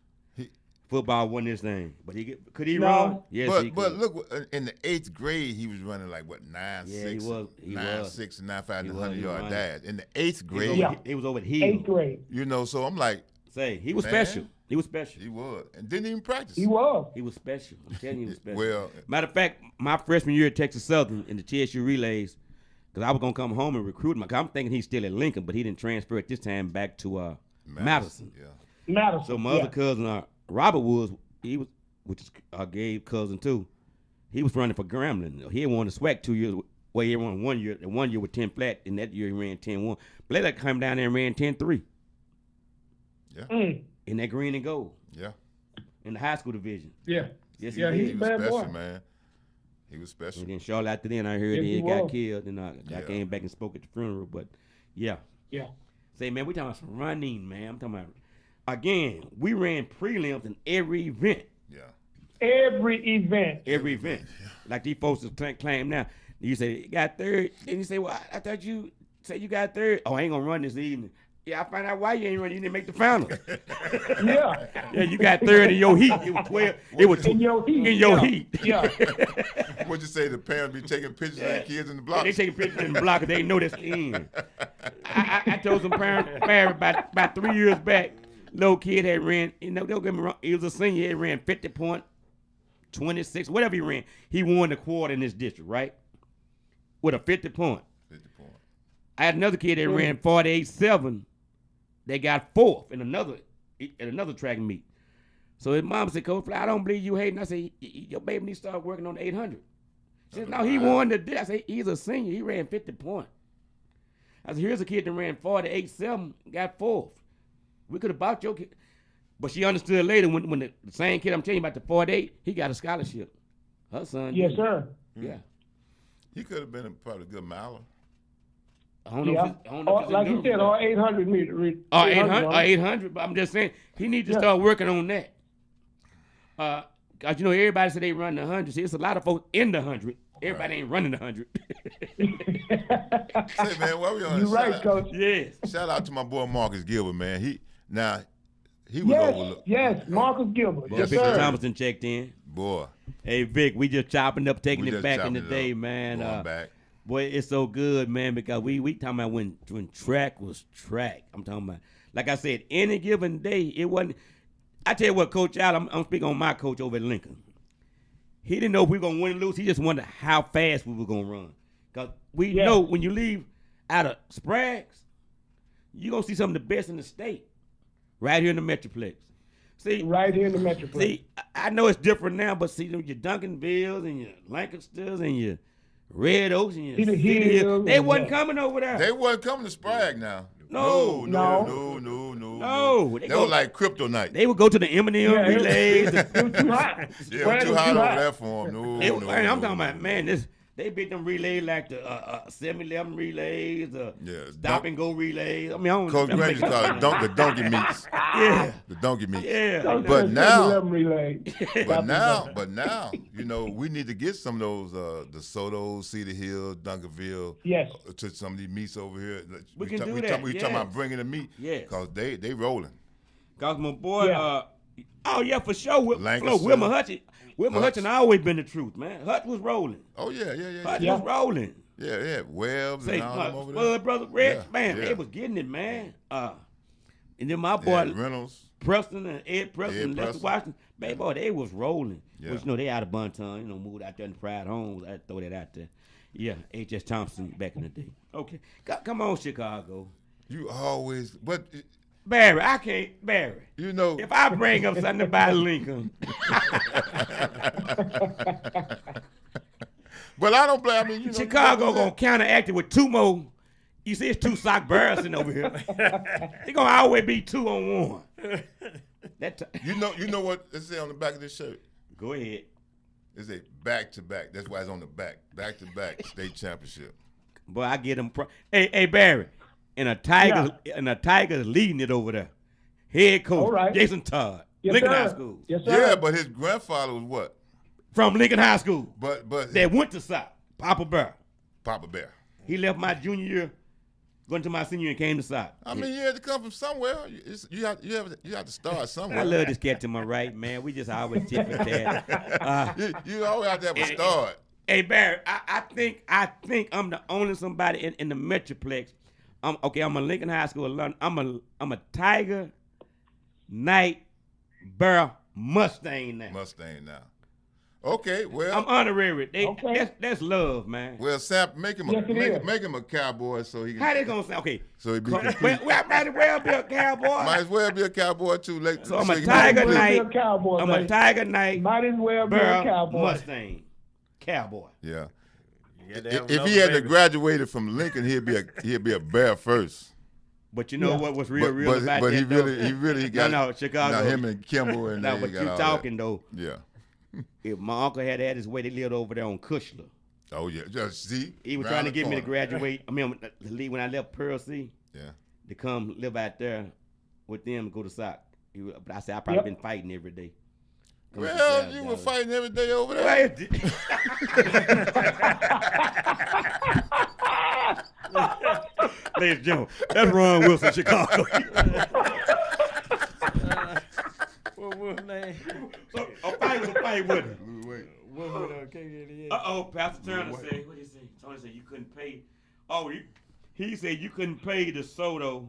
Football wasn't his thing, but could he No. run? Yes, he but could. look, in the 8th grade, he was running like what 9.6, Yeah, he was. 9.6, and 9.5, He and was 100-yard running. dash. In the 8th He grade, was Yeah. over, he was over the hill. 8th grade. you know, so I'm like, Say he was Man. special. He was special. he was, and didn't even practice. He was. He was special. I'm telling you, he was special. Well, Matter of fact, my freshman year at Texas Southern in the TSU relays, because I was gonna come home and recruit him. I'm thinking he's still at Lincoln, but he didn't transfer at this time back to Madison. Yeah. Madison. So my other cousin, Robert Woods, which is Gabe's cousin too. He was running for Grambling. He had won the SWAC 2 years. Well, he won 1 year. And 1 year with 10 flat, and that year he ran 10-1. Blaylock came down there and ran 10-3 in that green and gold Yeah. in the high school division. Yeah. Yes, Yeah, he he's did. He was bad special, boy. man. He was special. And then shortly after then, I heard Yes, he he got was. killed, and I Yeah. came back and spoke at the funeral. But yeah, Yeah. say man, we talking about some running, man. I'm talking about again. We ran prelims in every event. Yeah. Every event. Every event. Like these folks claim now. You say you got third, then you say, well, I thought you said you got third. Oh, I ain't gonna run this evening. Yeah, I find out why you ain't running. You didn't make the final. Yeah. Yeah, you got third in your heat. It was 12. It was In your heat. In your Yeah. heat. Yeah. What'd you say? The parents be taking pictures of their kids in the block? They taking pictures in the block because they know that's the end. I told some parents about 3 years back, little kid had ran, don't get me wrong, he was a senior, he had ran 50 point, 26, whatever he ran. He won the quarter in this district, right? With a 50 point. 50 point. I had another kid that ran 48.7. They got fourth in another track meet. So his mom said, Coach Fly, I don't believe you hating. I said, your baby needs to start working on the 800. She said, no, he won the. I said, he's a senior. He ran 50 point. I said, here's a kid that ran 48.7, got fourth. We could have bought your kid. But she understood later when the same kid I'm telling you about the 48, he got a scholarship. Her son. Yes, didn't. sir. Yeah. He could have been probably a good miler. I don't know Yeah. if it's, I don't know if it's Like a you number, said, but- or 800 meter. 800, but I'm just saying he needs to Yeah. start working on that. Cause everybody say they run the 100. See, it's a lot of folks in the 100. Everybody ain't running the 100. Say, man, why we on You're this right, side? Coach. Yes. Shout out to my boy Marcus Gilbert, man. He was Yes, overlooked. yes, Marcus Gilbert. Boy, Yes, Victor sir. Thomason checked in. Boy, Hey Vic, we just chopping up, taking we it just back in the chopping it day, up, man. going back. Boy, it's so good, man, because we talking about when track was track. I'm talking about, like I said, any given day, it wasn't. I tell you what, Coach Al, I'm speaking on my coach over at Lincoln. He didn't know if we were gonna win or lose. He just wondered how fast we were gonna run. Cause we Yeah. know when you leave out of Sprague's, you gonna see some of the best in the state, right here in the Metroplex. See, Right here in the Metroplex. See, I know it's different now, but see, your Duncanvilles and your Lancasters and your Red Oaks and your Cedar Cedar Hills Hills, they and wasn't that. coming over there. They wasn't coming to Sprague now. No. No. No, They they go- were like kryptonite. They would go to the Eminem Yeah, relays. it was too hot. Yeah, it Sprague was too hot over hot. there for them. I'm talking about, man, they beat them relays like the 7-11 relays, Yeah, stop and go relays. I mean, I don't Coach Grant used to call it the donkey meats. Yeah, The donkey meats. yeah. Don't But say now- 7-Eleven relay. But now, we need to get some of those the Sotos, Cedar Hill, Duncanville, Yes. to some of these meats over here. We can do we that, talking about yes. bringing the meat. Yes. Because they rolling. Cause my boy, Yeah. oh yeah, for sure. Lancaster. Wilmer Hutchins Hutch. always been the truth, man. Hutch was rolling. Oh yeah. Hutch Yeah. was rolling. Yeah. Webbs Say, and all them over there. Spud brother, Red, Yeah, man, yeah. they was getting it, man. And then my boy Yeah, Reynolds. Preston and Ed Preston and Lester Preston. Washington, baby boy, they was rolling. Yeah. Which they out of Bunton, moved out there in Pride Homes. I throw that out there. Yeah, H.S. Thompson back in the day. Okay, come on, Chicago. You always, but Barry, I can't, Barry. if If I bring up something about Lincoln, but I don't blame. I mean, Chicago gonna counteract it with two more. You see, it's two sock bears sitting over here. They gonna always be 2-on-1. You know what it say on the back of this shirt? Go ahead. It's a back to back. That's why it's on the back. Back to back state championship. Boy, I get them. Hey, Barry. and a Tiger's leading it over there. Head coach Jason Todd, Lincoln High School. Yes, sir. Yeah, but his grandfather was what? From Lincoln High School. But that went to South. Papa Bear. Papa Bear. He left my junior year, going to my senior year, and came to South. I mean, you had to come from somewhere. You have to start somewhere. I love this cat to my right, man. We just always tip for that. You always have to have a start. Hey Barry, I think I'm the only somebody in the Metroplex. I'm a Lincoln High School alum. I'm a Tiger, Knight, Bear, Mustang now. Okay, well, I'm honorary. That's love, man. Well, Sam, make him a cowboy so he can. How they gonna say? Okay, so he be. Well, I might as well be a cowboy. Might as well be a cowboy too. So I'm a Tiger Knight. I'm a Tiger Knight. Might as well be a cowboy. Mustang, cowboy. Yeah. If he had graduated from Lincoln, he'd be a Bear first. But you know what was real about that? But he really got. No, Chicago. Now him and Kimball and now, but you talking though. Yeah. If my uncle had his way, they lived over there on Kushler. Oh yeah, just see. He was trying to get me to graduate. I mean, to leave when I left Pearl C. Yeah. To come live out there with them and go to SOC. But I said I probably been fighting every day. Well, you were fighting every day over there. Ladies and gentlemen, that's Ron Wilson, Chicago. What was his name? So a fight with him. Pastor Turner said, what did he say? Tony said you couldn't pay. Oh, he said you couldn't pay DeSoto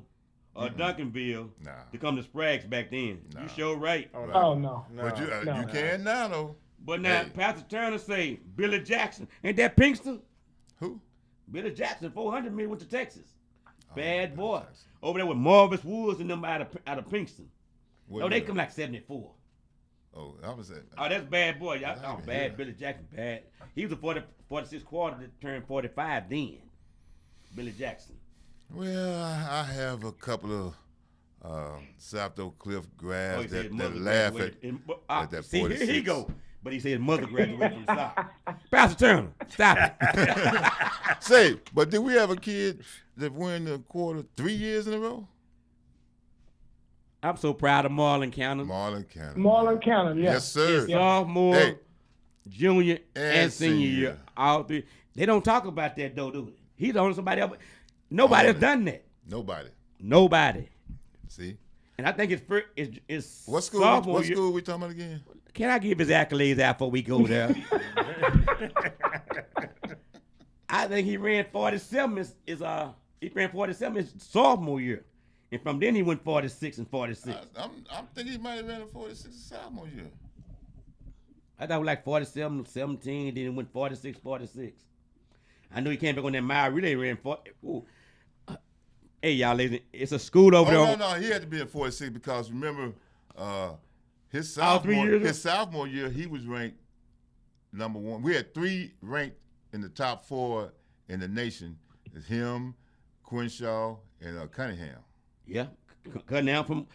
or Duncanville to come to Sprague's back then. Nah. You sure right. Oh, no. But you can now, though. But now, Pastor Turner say Billy Jackson. Ain't that Pinkston? Who? Billy Jackson, 400 million, went to Texas. Bad boy. Over there with Marvis Woods and them out of Pinkston. They come like 74. Oh, that was it. Oh, that's bad boy. Bad. Billy Jackson, bad. He was a 46 quarter that turned 45 then. Billy Jackson. Well, I have a couple of South Oak Cliff grads that laugh at that 46. See, here he go. But he said his mother graduated from South. Pastor Turner, stop it. But did we have a kid that won the quarter 3 years in a row? I'm so proud of Marlon Cannon. Marlon Cannon, yes, sir. Sophomore, junior, and senior year. All three. They don't talk about that though, do they? He's the only somebody else. Nobody has done that. Nobody. See? And I think it's what school? What school we talking about again? Can I give his accolades out before we go there? I think he ran 47. He ran 47 his sophomore year. And from then he went 46 and 46. I'm thinking he might have ran a 46 sophomore year. I thought it was like 47, 17, then he went 46, 46. I knew he came back on that mile relay ran 40. Hey, y'all, ladies, it's a school over there. No, he had to be at 46 because remember, his sophomore year, he was ranked number 1. We had 3 ranked in the top 4 in the nation. It's him, Crenshaw, and Cunningham. Yeah, Cunningham from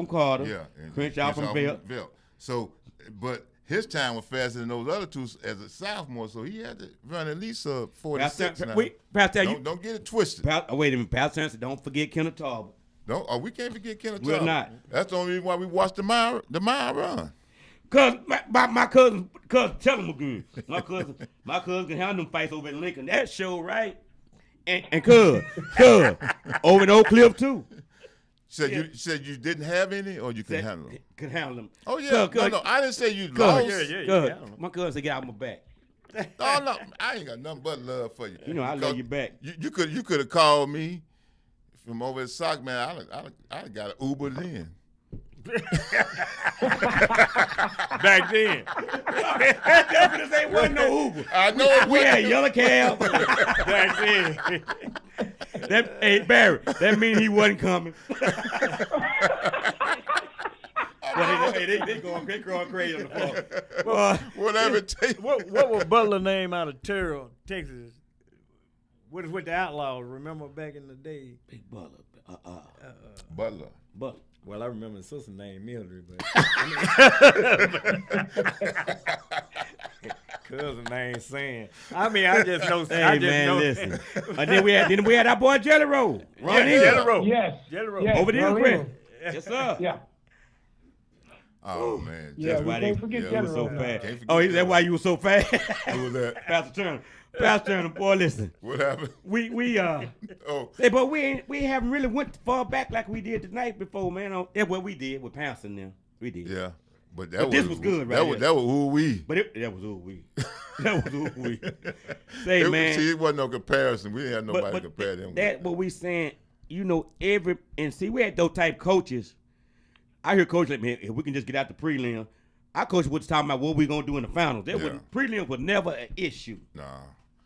Carter. Yeah, and Crenshaw from Belt. So, but his time was faster than those other two as a sophomore, so he had to run at least 46. Don't get it twisted. Wait a minute, Pastor Turner, don't forget Kenneth Talbot. We can't forget Kenneth Talbot. We're not. That's the only reason why we watched the mile run. Cause my cousin, tell him again. My cousin can handle them fights over in Lincoln. That show, right? And cuz over in Oak Cliff too. You said you didn't have any, or you could handle them? Could handle them. Oh yeah, no, I didn't say you lost. Yeah. My cousin said get out my back. No, I ain't got nothing but love for you. You know I love you back. You could have called me from over at SOC, man. I got an Uber then. Back then. Definitely wasn't no Uber. I know we had yellow cab. Back then. Hey Barry, that means he wasn't coming. They going crazy on the phone. Whatever it takes. What was Butler name out of Terrell, Texas? What is with the Outlaws? Remember back in the day? Big Butler. Butler. Well, I remember his sister named Mildred, but cousin, I ain't saying. I mean, I just know. Hey, I just man, know. listen. And then we had our boy Jelly Roll. Jelly Roll. Yes. Jelly Roll. Yes. Over there, Ron Chris. Hill. Yes, sir. Yeah. Oh man, Yeah, Just we why can't they- forget yeah, Jelly so Roll. fast. Can't forget Oh, is that Jelly why you were so fast? who was that? Pastor Turner. Pastor Turner, boy, listen. What happened? We Oh, Hey, but we haven't really went far back like we did the night before, man. That's what we did with Pastor and them. We did. yeah, but But this was good, right here. That was who we. But that was all we. That was all we. Say, man. See, it wasn't no comparison. We didn't have nobody to compare them. That what we saying. You know, we had those type coaches. I hear coaches like, man, if we can just get out the prelim. Our coach was talking about what we gonna do in the finals. Prelim was never an issue. Nah.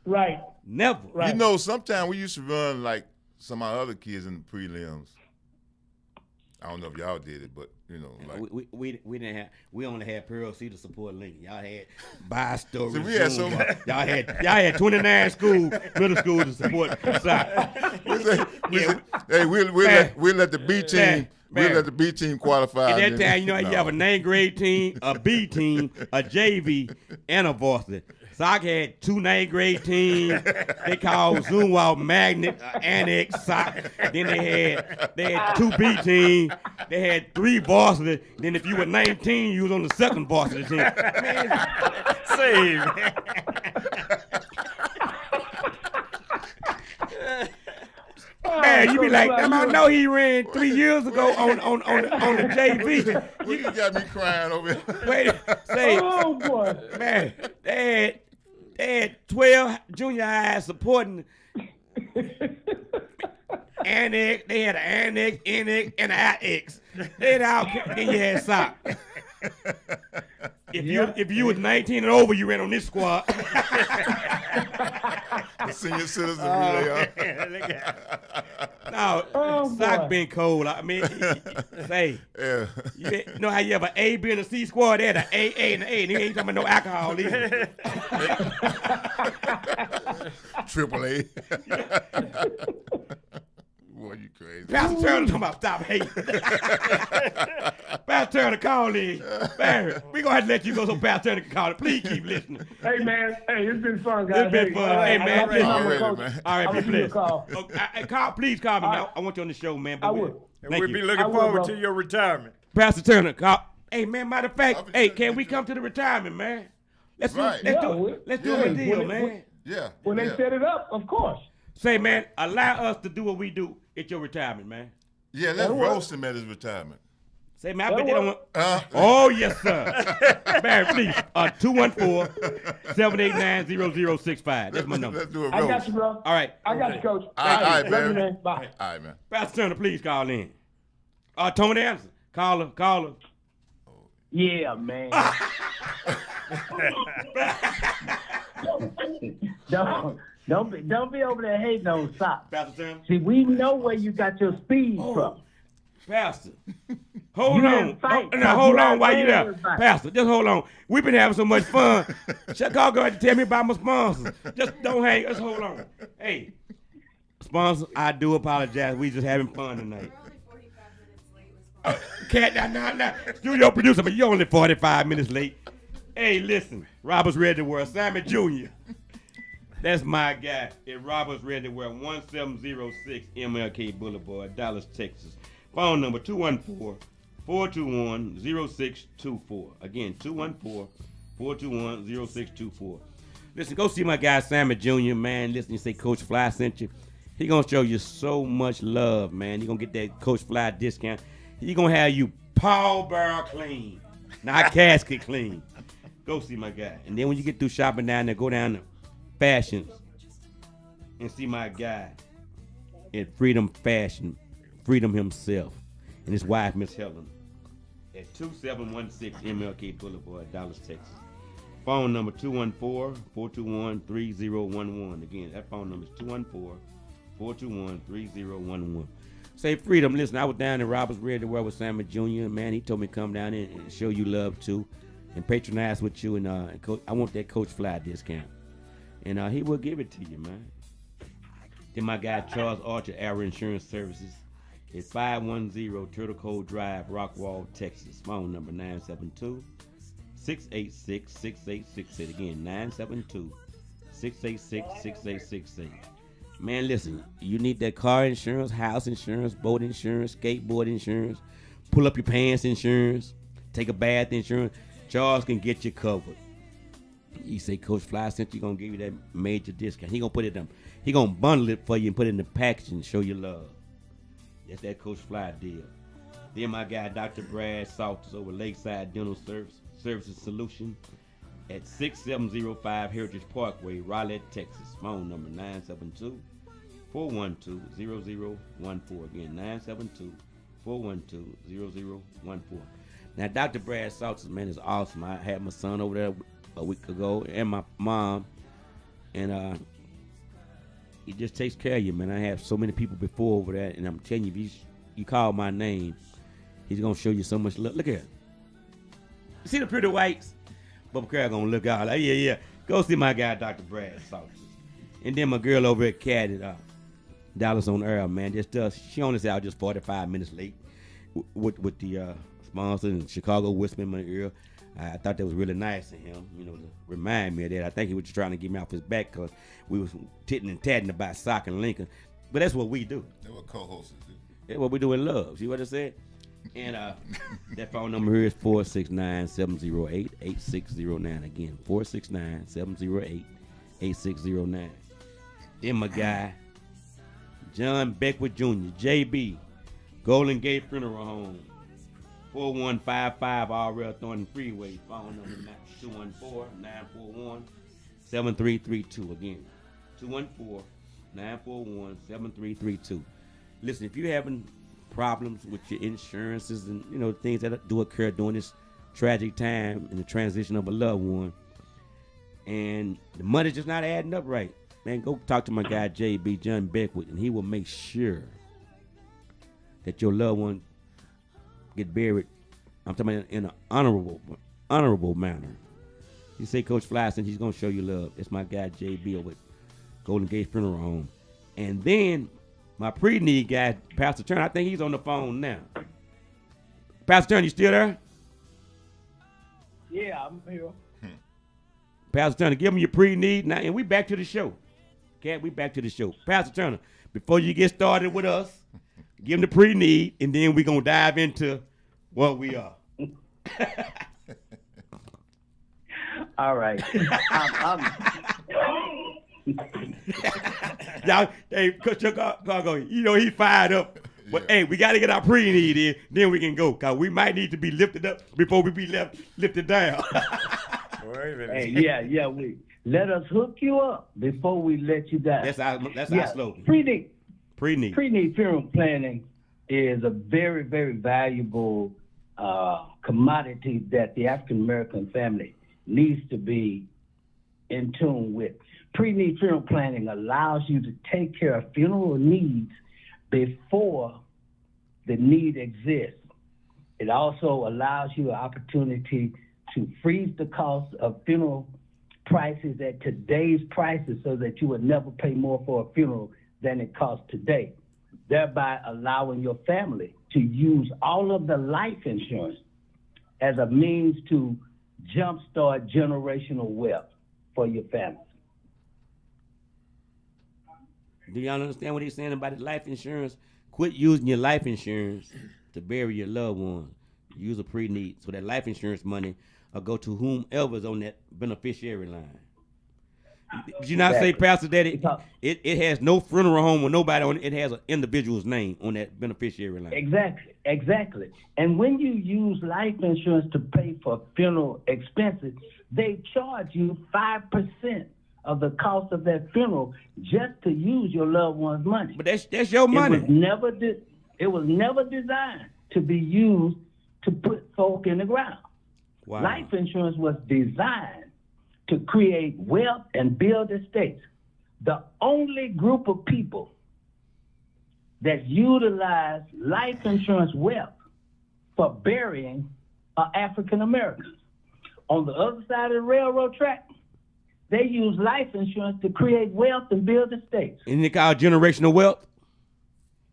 Right. Never. Right. You know, sometimes we used to run like some of our other kids in the prelims. I don't know if y'all did it, but you know, like We didn't have. We only had Pearl Cedar support link. Y'all had Bi Story. See, we had so Zoom. much- Y'all had 29 middle schools to support soccer. hey, we'll let the B team. We'll let the B team qualify. At that and then- time, you know, you have a 9th grade team, a B team, a JV, and a varsity. Sock had 2 9th grade teams. They called Zoom Walk Magnet, Annex, Sock. Then they had 2 B teams. They had 3 varsity. Then if you were 19, you was on the 2nd varsity team. Man, man, you be like, I know he ran 3 years ago on the JV. You got me crying over here. Wait, say, Oh boy. man, they had 12 junior highs supporting Annex. They had an Annex, NX, and an IX. They had all. Then you had sock. If you was 19 and over, you ran on this squad. The senior citizen relay. No, Oh, sock boy. been cold. I mean, say, Yeah. you know how you have an A, B, and a C squad? They had an A, and an A. They ain't talking about no alcohol either. Triple A. Boy, you crazy. Pastor Turner talking about stop hating. Pastor Turner, call in. Barry, we gonna have to let you go so Pastor Turner can call it. Please keep listening. Hey man, hey, it's been fun, guys. It's been fun. Hey, man, listen. Already, man. All right, I'll be give you a blessed. call. Please call me. I want you on the show, man. I will. Thank We'll you. be looking I will, forward bro. to your retirement. Pastor Turner, call. Hey, man, matter of fact, I'll be hey, sure to can get we you. come to the retirement, man? Let's Right. do, let's Yeah, do, let's do yeah. a deal, When- man. Yeah. When they yeah. set it up, of course. Say, man, allow us to do what we do at your retirement, man. Yeah, let's That'll work. roast him at his retirement. Say, man, I bet they don't want. Huh? Oh, yes, sir. Barry, please. 214-789-0065. That's my number. Let's do a roast. I got you, bro. All right. I got you, coach. All right, Love Barry. you, man. Bye. All right, man. Pastor Turner, please call in. Tony Anderson. Call her. Yeah, man. Don't be over there hating on socks. Pastor Turner. See, we know where you got your speed from. Pastor. Hold You on. didn't fight. Now, hold You on not while you there. everybody. Pastor, just hold on. We've been having so much fun. Chicago had to tell me about my sponsors. Just don't hang. Just hold on. Hey, sponsors, I do apologize. We just having fun tonight. We're only 45 minutes late with sponsors. Cat, now. Studio producer, but you're only 45 minutes late. Hey, listen. Robert's Ready to Wear. Simon Jr. That's my guy at Robert's Ready to Wear, 1706 MLK Boulevard, Dallas, Texas. Phone number 214-421-0624. Again, 214-421-0624. Listen, go see my guy Simon Jr., man. Listen, you say Coach Fly sent you. He gonna show you so much love, man. You gonna get that Coach Fly discount. He gonna have you Paul Barrel clean, not casket clean. Go see my guy. And then when you get through shopping down there, go down to Fashions and see my guy at Freedom Fashion, Freedom himself, and his wife, Miss Helen, at 2716 MLK Boulevard, Dallas, Texas. Phone number 214-421-3011. Again, that phone number is 214-421-3011. Say, Freedom, listen, I was down in Robert's Ready to Wear with Simon Jr. Man, he told me to come down there and show you love too, and patronize with you, and I want that Coach Fly discount. And he will give it to you, man. Then my guy Charles Archer, Arrow Insurance Services, is 510 Turtle Cove Drive, Rockwall, Texas. Phone number 686-6868. Again, 972-686-6868. Man, listen, you need that car insurance, house insurance, boat insurance, skateboard insurance, pull up your pants insurance, take a bath insurance. Charles can get you covered. You say Coach Fly sent you, gonna give you that major discount. He gonna put it in. He gonna bundle it for you and put it in the package and show you love. That's that Coach Fly deal. Then my guy Dr. Brad Salters over Lakeside Dental Services Solution at 6705 Heritage Parkway, Rowlett, Texas. Phone number 972-412-0014. Again, 972-412-0014. Now, Dr. Brad Salters, man, is awesome. I had my son over there a week ago and my mom, and he just takes care of you, man. I have so many people before over there, and I'm telling you, if you call my name, he's gonna show you so much love. Look at it. See the pretty whites? Bubba Crab gonna look out like, yeah. Go see my guy, Dr. Brad Salters. And then my girl over at Cat at Dallas on Earl, man. She only said I was just 45 minutes late with the sponsor in Chicago, whisper in my ear. I thought that was really nice of him, to remind me of that. I think he was just trying to get me off his back because we was titting and tatting about Sock and Lincoln. But that's what we do. That's what co-hosts do. That's what we do in love. See what I said? And that phone number here is 469-708-8609. Again, 469-708-8609. Then my guy, John Beckwith Jr., JB, Golden Gate Funeral Home, 4155 R.L. Thornton Freeway. Phone number 214-941-7332. Again, 214-941-7332. Listen, if you're having problems with your insurances and things that do occur during this tragic time in the transition of a loved one, and the money's just not adding up right, man, go talk to my guy JB, John Beckwith, and he will make sure that your loved one get buried. I'm talking about in an honorable manner. You say Coach Fly, and he's gonna show you love. It's my guy JB over at Golden Gate Funeral Home. And then my pre-need guy, Pastor Turner, I think he's on the phone now. Pastor Turner, you still there? Yeah, I'm here. Pastor Turner, give him your pre-need now, and we back to the show. Okay, we back to the show. Pastor Turner, before you get started with us, give him the pre-need, and then we're gonna dive into what we are. All right. Y'all, hey, Coach Chicago, he fired up. But hey, we got to get our pre-need in, then we can go. Because we might need to be lifted up before we be lifted down. Hey, yeah, we let us hook you up before we let you down. That's our slogan. Pre-need funeral planning is a very, very valuable commodity that the African American family needs to be in tune with. Pre-need funeral planning allows you to take care of funeral needs before the need exists. It also allows you an opportunity to freeze the cost of funeral prices at today's prices so that you would never pay more for a funeral than it costs today, thereby allowing your family to use all of the life insurance as a means to jumpstart generational wealth for your family. Do y'all understand what he's saying about his life insurance? Quit using your life insurance to bury your loved one. Use a pre-need so that life insurance money will go to whomever's on that beneficiary line. Did you not say, Pastor, that it has no funeral home or nobody on it? It has an individual's name on that beneficiary line. Exactly. And when you use life insurance to pay for funeral expenses, they charge you 5% of the cost of that funeral just to use your loved one's money. But that's your money. It was never designed to be used to put folk in the ground. Wow. Life insurance was designed to create wealth and build estates. The only group of people that utilize life insurance wealth for burying are African Americans. On the other side of the railroad track, they use life insurance to create wealth and build estates. Isn't it called generational wealth?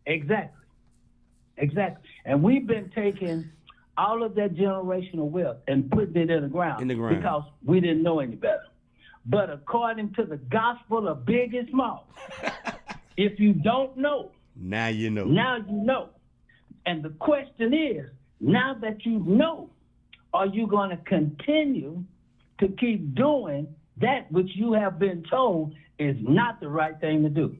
Exactly. And we've been taking all of that generational wealth and putting it in the ground. Because we didn't know any better. But according to the gospel of big and small, if you don't know, now you know. Now you know. And the question is, now that you know, are you going to continue to keep doing that which you have been told is not the right thing to do?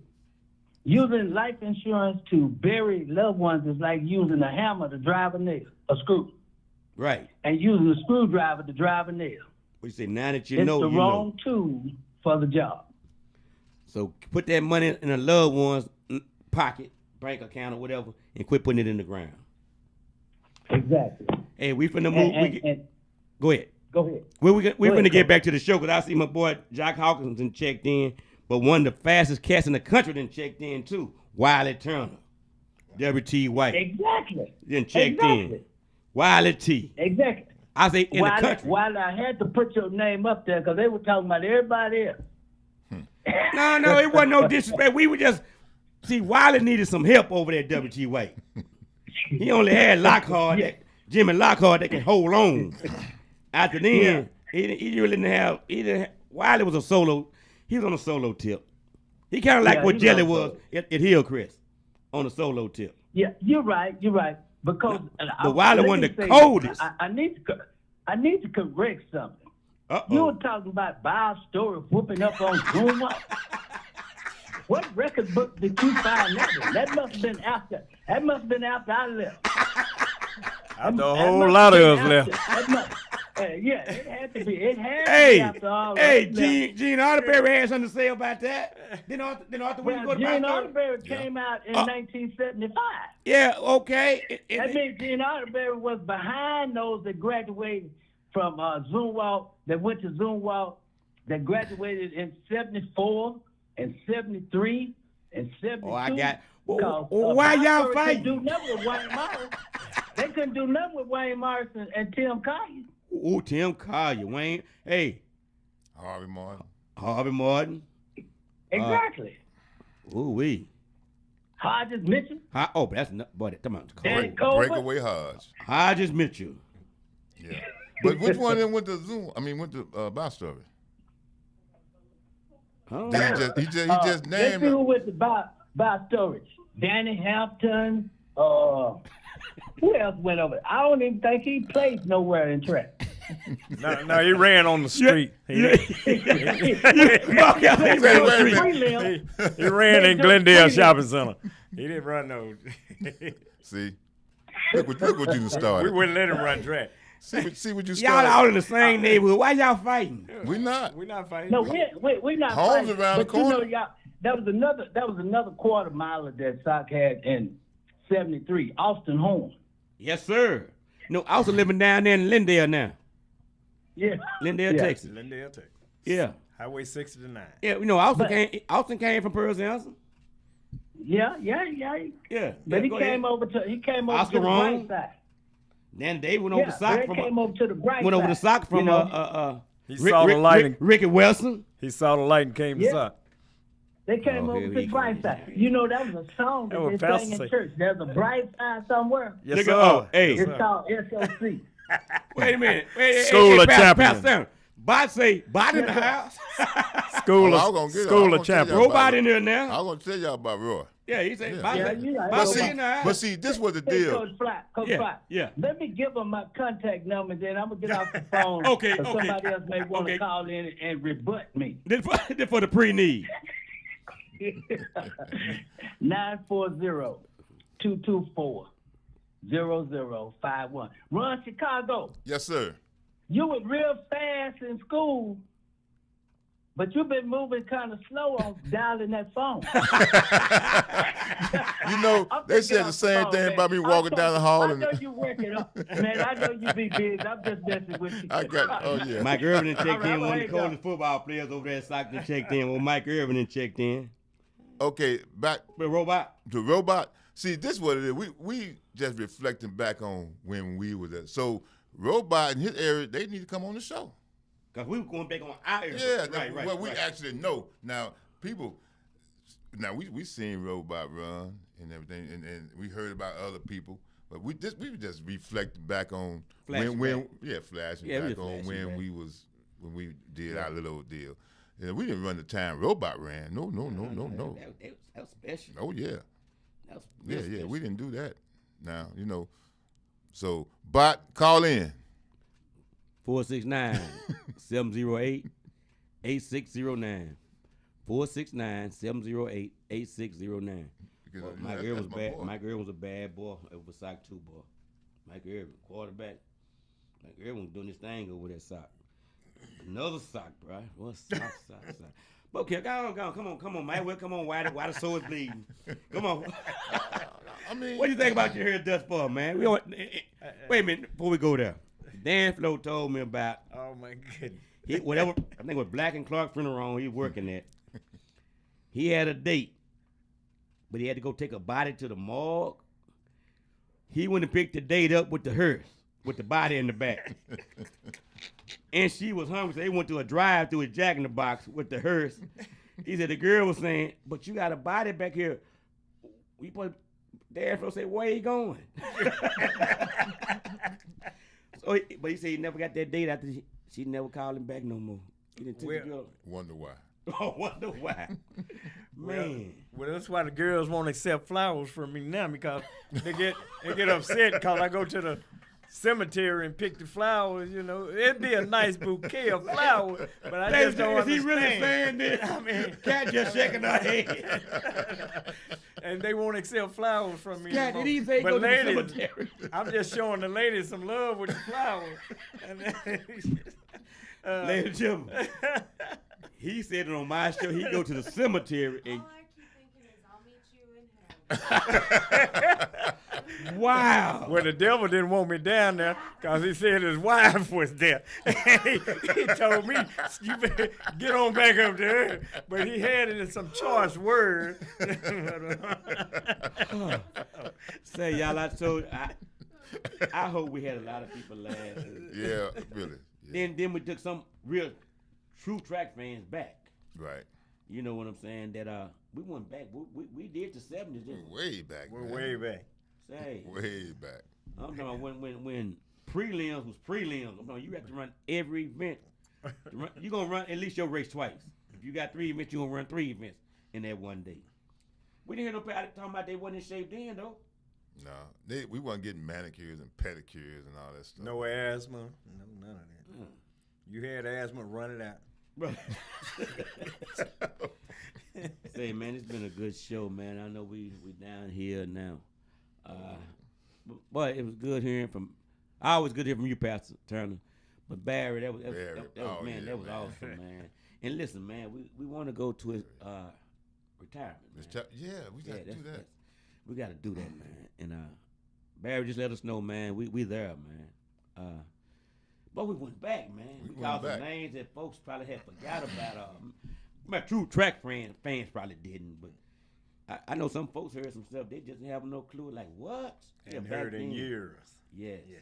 Using life insurance to bury loved ones is like using a hammer to drive a nail, a screw. Right. And using a screwdriver to drive a nail. What you say, now that you know, it's the wrong tool for the job. So put that money in a loved one's pocket, bank account or whatever, and quit putting it in the ground. Exactly. Hey, we finna move. Go ahead. Go ahead. We finna get back to the show because I see my boy Jock Hawkins and checked in, but one of the fastest cats in the country then checked in too. Wiley Turner, W.T. White. Exactly. Then checked in. Wiley T. Exactly. I say in the country. Wiley, I had to put your name up there because they were talking about everybody else. No, it wasn't no disrespect. We were just see Wiley needed some help over there, W.T. White. He only had Lockhart, Jimmy Lockhart that can hold on. After then, he really didn't have. Wiley was a solo. He was on a solo tip. He kind of like what Jelly was at Hillcrest on a solo tip. Yeah, you're right. Because but Wiley wasn't the coldest. I need to correct something. You were talking about Bob Story whooping up on Zoom. What record book did you find that in? That must have been after. That must have been after I left. After a whole lot of us left. Yeah, it had to be. It had to be after all. Hey, Gene Arterberry had something to say about that. Then after we go to Gene Arterberry came out in 1975. Yeah, okay. That means Gene Arterberry was behind those that graduated from Zumwalt, that went to Zumwalt, that graduated in 74 and 73 and 72. Oh, I got. Why y'all fighting? They couldn't do nothing with Wayne Morrison and Tim Collier. Oh, Tim Collier, Wayne. Hey. Harvey Martin. Exactly. Ooh-wee. Hodges Mitchell. That's not, buddy. Come on. Breakaway Hodge. Hodges Mitchell. Yeah. But which one of them went to Zoom? went to Bob Story? He just named. Let's see who went to Bob Story. Danny Hampton. Who else went over? I don't even think he played nowhere in track. No, he ran on the street. He ran in Glendale Shopping Center. He didn't run no. See, look what you started. We wouldn't let him run track. See what you started. Y'all all in the same neighborhood. Why y'all fighting? We're not fighting. No, we're not Home's fighting. around the corner. You know, that was another quarter miler that Sock had in 73. Austin Horn. Yes, sir. No, I was living down there in Lindale now. Yeah. Lindale, Texas. Yeah. Highway 69. Yeah, Austin came from Pearl Johnson. Yeah. But he came over to the bright side. Then they went over the sock from came over to the bright went side. over the sock from he saw the light. Ricky Wilson. He saw the light and came to sock. They came over to the bright side. You know, that was a song that they sang in church. There's a bright side somewhere. Yes, sir. It's called SOC. Wait a minute. School of Champions. Bot say, bot in the house. School of Champions. Robot in there now. I was going to tell y'all about Roy. Yeah, he said, bot in the house. But see, this was the deal. Coach Flat. Yeah. Let me give him my contact number, then I'm going to get off the phone. Okay. Somebody else may want to call in and rebut me. Then for the pre-need. 940-224-0051. Ron Chicago. Yes, sir. You were real fast in school, but you've been moving kind of slow on dialing that phone. You know, they said the same thing about me walking down the hall. I know you working up. Man, I know you be busy. I'm just messing with you. Mike Irvin checked in. One of the coldest football players over there at Stockton checked in. Well, Mike Irvin checked in. Okay, back to Robot. See, this is what it is. We just reflecting back on when we were there. So Robot in his area, they need to come on the show. Because we were going back on our area. Yeah, right. We actually know. Now, we seen Robot run and everything, and we heard about other people. But we just reflected back on flashing back on when we did our little deal. And we didn't run the time Robot ran. No. That was special. Oh yeah. That was Yeah. We didn't do that. Now So Bot, call in. 469-708-8609. 469-708-8609. Mike Irvin was bad. Mike Irvin was a bad boy. It was a sock 2 boy. Mike Irvin, quarterback. Mike Irvin was doing this thing over that sock. Another sock, bro. What sock. Okay, go on. Come on, Mike. Well, come on. Why the sword is bleeding? Come on. I mean, what do you think about your hair thus far, man? Wait a minute before we go there. Dan Flo told me about. Oh my goodness. I think it was Black and Clark Funeral Home he was working at. He had a date, but he had to go take a body to the morgue. He went and picked the date up with the hearse, with the body in the back. And she was hungry, so they went to a drive-through at Jack in the Box with the hearse. He said the girl was saying, "But you got a body back here." Dan Flo said, "Where you going?" But he said he never got that date after she never called him back no more. He didn't take the girl. Wonder why. Oh, wonder why. Man. Well, that's why the girls won't accept flowers from me now, because they get upset because I go to the cemetery and pick the flowers. It'd be a nice bouquet of flowers, but I just don't understand. Is he really saying this? I mean, Cat just shaking her head. And they won't accept flowers from me. Cat, did he say go to the cemetery? I'm just showing the ladies some love with the flowers. Ladies and gentlemen, he said it on my show. He go to the cemetery and. All I keep thinking is I'll meet you in hell. Wow. Well, the devil didn't want me down there because he said his wife was there. he told me, you better get on back up there. But he had it in some choice words. Say, y'all, I hope we had a lot of people laugh. Yeah, really. Yeah. Then we took some real true track fans back. Right. You know what I'm saying? That we went back. We did the 70s. Way back. We're way back. Say. Way back. I'm talking about when prelims was prelims. I'm talking you have to run every event. You're going to run at least your race twice. If you got 3 events, you're going to run 3 events in that one day. We didn't hear nobody talking about they wasn't in shape then, though. No, we wasn't getting manicures and pedicures and all that stuff. No asthma. No, none of that. You had asthma, run it out. Say, man, it's been a good show, man. I know we down here now. But it was good hearing from. Always good hearing from you, Pastor Turner. But Barry, that was awesome, man. And listen, man, we want to go to his retirement. We got to do that. We got to do that, man. And Barry, just let us know, man. We there, man. But we went back, man. We called some names that folks probably had forgot about. My true track fans probably didn't, but I know some folks heard some stuff. They just have no clue. Like, what? And heard in years. Yes. Yeah.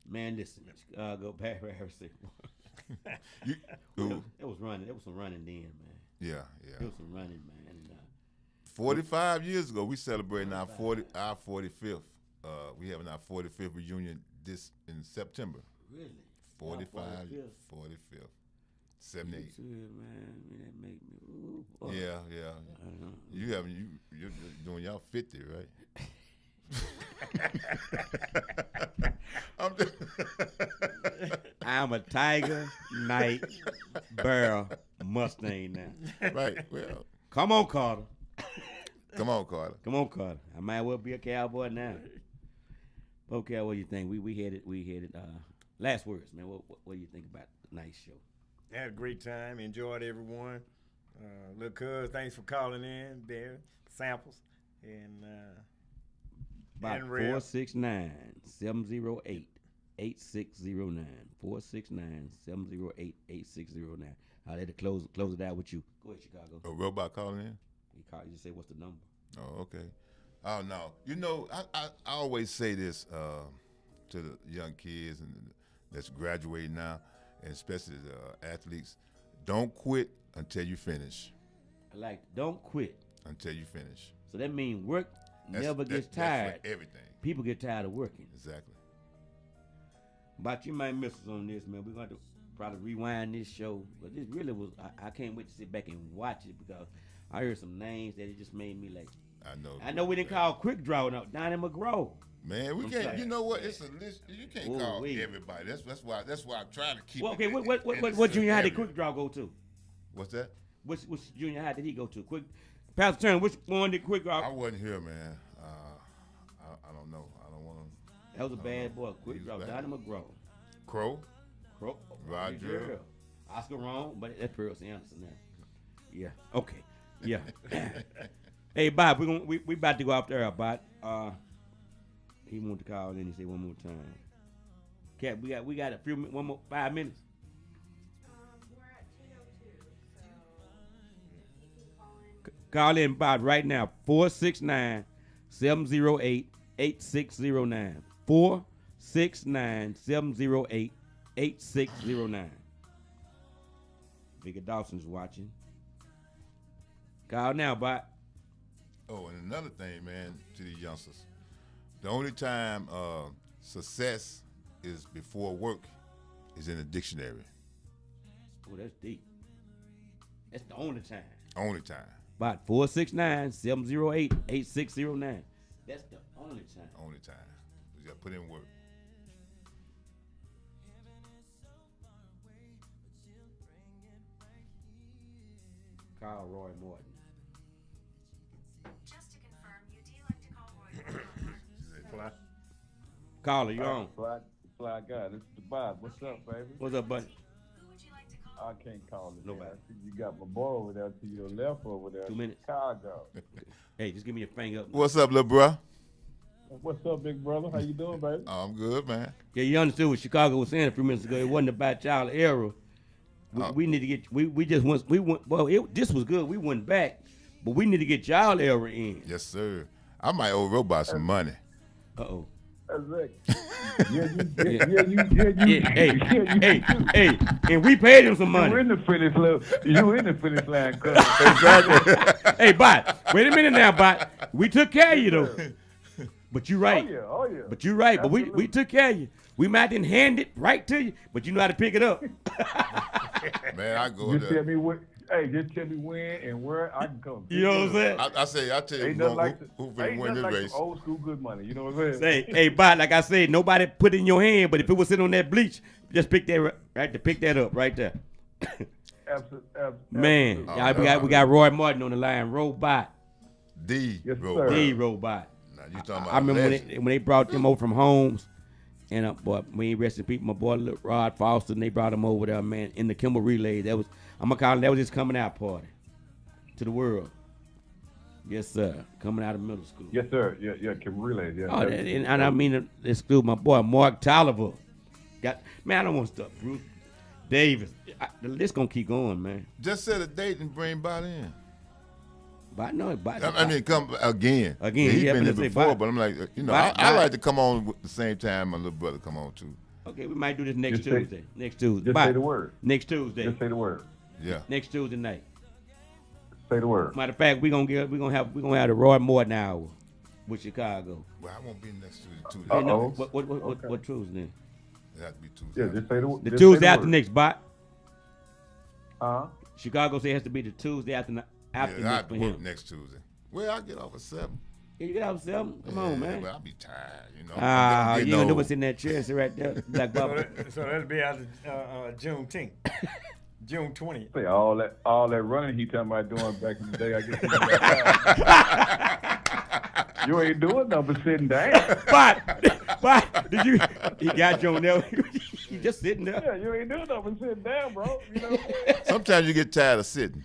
Man, listen. Go back where I said. It was running. There was some running then, man. Yeah. There was some running, man. 45 years ago, we celebrating our 45th. We having our 45th reunion in September. Really? 45th. 78. Man, that make me. Ooh, boy. Yeah. You're doing y'all 50, right? I'm a Tiger, Knight, Barrel, Mustang now. Right. Well, come on, Carter. Come on, Carter. I might well be a cowboy now. Okay, what do you think? We had it. Last words, man. What do you think about the nice show? Had a great time. Enjoyed everyone. Little cuz, thanks for calling in there. Samples. And about 469-708-8609. 469-708-8609. I'll let it close it out with you. Go ahead, Chicago. A robot calling in? He called. You just say, what's the number? Oh, okay. Oh, no. I always say this to the young kids and that's graduating now, and especially the athletes. Don't quit until you finish. I like don't quit. Until you finish. So that means work never gets tired. That's for everything. People get tired of working. Exactly. But you might miss us on this, man. We're going to probably rewind this show. But this really was, I can't wait to sit back and watch it because I heard some names that it just made me like. I know we didn't call Quick Draw down in McGraw. Man, we can't. You know what? It's a list. You can't call everybody. That's why I'm trying to keep. Well, okay, what junior high did Quick Draw go to? What's that? Which junior high did he go to? Pastor Turner, which one did Quick Draw? I wasn't here, man. I don't know. I don't want to. That was a bad boy. Quick Draw down in McGraw. Crow. Roger. Oscar wrong, but that's Pearl Anderson now. Yeah. Okay. Yeah. Hey, Bob, we about to go out there, Bob. He wanted to call in. He said one more time. Cat, we got a few 5 minutes. We're at 2:02, so you can call in. Call in, Bob, right now. 469-708-8609. 469-708-8609. Bigger Dawson's watching. Call now, Bob. Oh, and another thing, man, to these youngsters. The only time success is before work is in the dictionary. Oh, that's deep. That's the only time. Only time. About 469-708-8609. That's the only time. Only time. You got to put in work. Call Roy Morton. Just to confirm, UD like to call Roy Morton. Fly. Caller, you on? Fly guy. This is the Bob. What's up, baby? What's up, buddy? Who would you like to call? I can't call it. Nobody. Man. I see you got my boy over there to your left over there. 2 minutes. Chicago. Hey, just give me a finger up. What's up, little bro? What's up, big brother? How you doing, baby? Oh, I'm good, man. Yeah, you understood what Chicago was saying a few minutes ago. It wasn't about y'all era. We need to get. We just went. We went. Well, this was good. We went back, but we need to get y'all era in. Yes, sir. I might owe Robot some money. Uh-oh. That's right. Hey, and we paid him some money. You in the finish line, cuz. Exactly. Hey, Bot, wait a minute now, Bot. We took care of you, though. But you right. Oh, yeah. But you right. Absolutely. But we took care of you. We might didn't hand it right to you, but you know how to pick it up. Man, I go just there. tell me just tell me when and where I can come. You know what I'm saying? I tell you Ain't nothing like who finna win this race. Old school good money. You know what I'm saying? Hey, Bot, like I said, nobody put it in your hand, but if it was sitting on that bleach, just pick that pick that up right there. Absolutely. Man, we got Roy Martin on the line. Robot. D. Yes, Robot. sir. D. Robot. Now, you talking about I remember legend. when they brought them over from Holmes, and boy, we ain't resting people. My boy Rod Foster, and they brought him over there, man, in the Kimball Relay. That was his coming out party to the world. Yes, sir. Coming out of middle school. Yes, sir. Yeah, can relay. Yeah. Oh, and I mean, let's do my boy Mark Tolliver. I don't want stuff. Bruce Davis. The list gonna keep going, man. Just set a date and bring Bot in. But I know it. I mean, come again. Again, he's yeah, been there say before, Bot. but I'm like, Bot- I like to come on at the same time my little brother come on too. Okay, we might do this next Just say- Tuesday. Next Tuesday. Just Bye. say the word. Next Tuesday. Just say the word. Yeah. Next Tuesday night. Say the word. Matter of fact, we're gonna have the Roy Morton hour with Chicago. Well, I won't be next Tuesday. Hey, no, Uh-oh. what Tuesday? It has to be Tuesday. Yeah, just say the word. The Tuesday after next, Bot. Chicago say it has to be the Tuesday after Yeah, next I for work him. next Tuesday. Well, I get off at 7. Yeah, you get out of 7? Come on, man. Well, I'll be tired, you know. Ah, I'm you getting gonna do old. what's in that chair, sit right there, Black Bubba. So that'll be out of Juneteenth. June 20th. Say all that running he talking about doing back in the day. I guess you ain't doing nothing but sitting down. But did you? He got you on there. You just sitting there. Yeah, you ain't doing nothing but sitting down, bro. You know. Sometimes you get tired of sitting.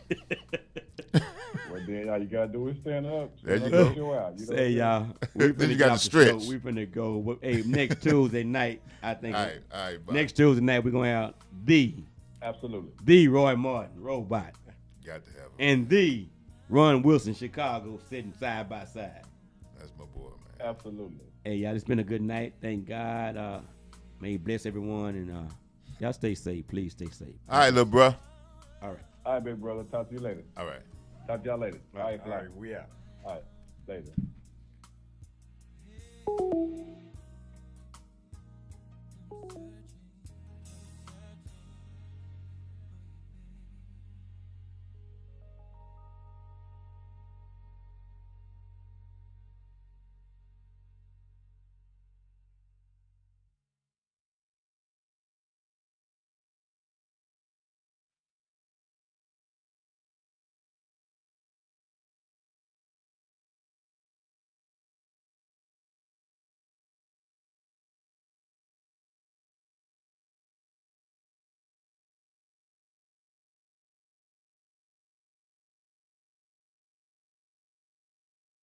Well, then all you gotta do is stand up. There you Stand go. up, show out, you know Say y'all, we Then finna you get gotta off the stretch. show. We finna go. Hey, next Tuesday night, I think. All right, bye. Next Tuesday night, we're gonna have Absolutely. the Roy Martin Robot Got to have him. and the Ron Wilson Chicago sitting side by side. That's my boy, man. Absolutely. Hey, y'all, it's been a good night. Thank God. May He bless everyone, and y'all stay safe. Please stay safe. All right, little bro. All right. All right, big brother. Talk to you later. All right. Talk to y'all later. All right, All right, we out. All right, later.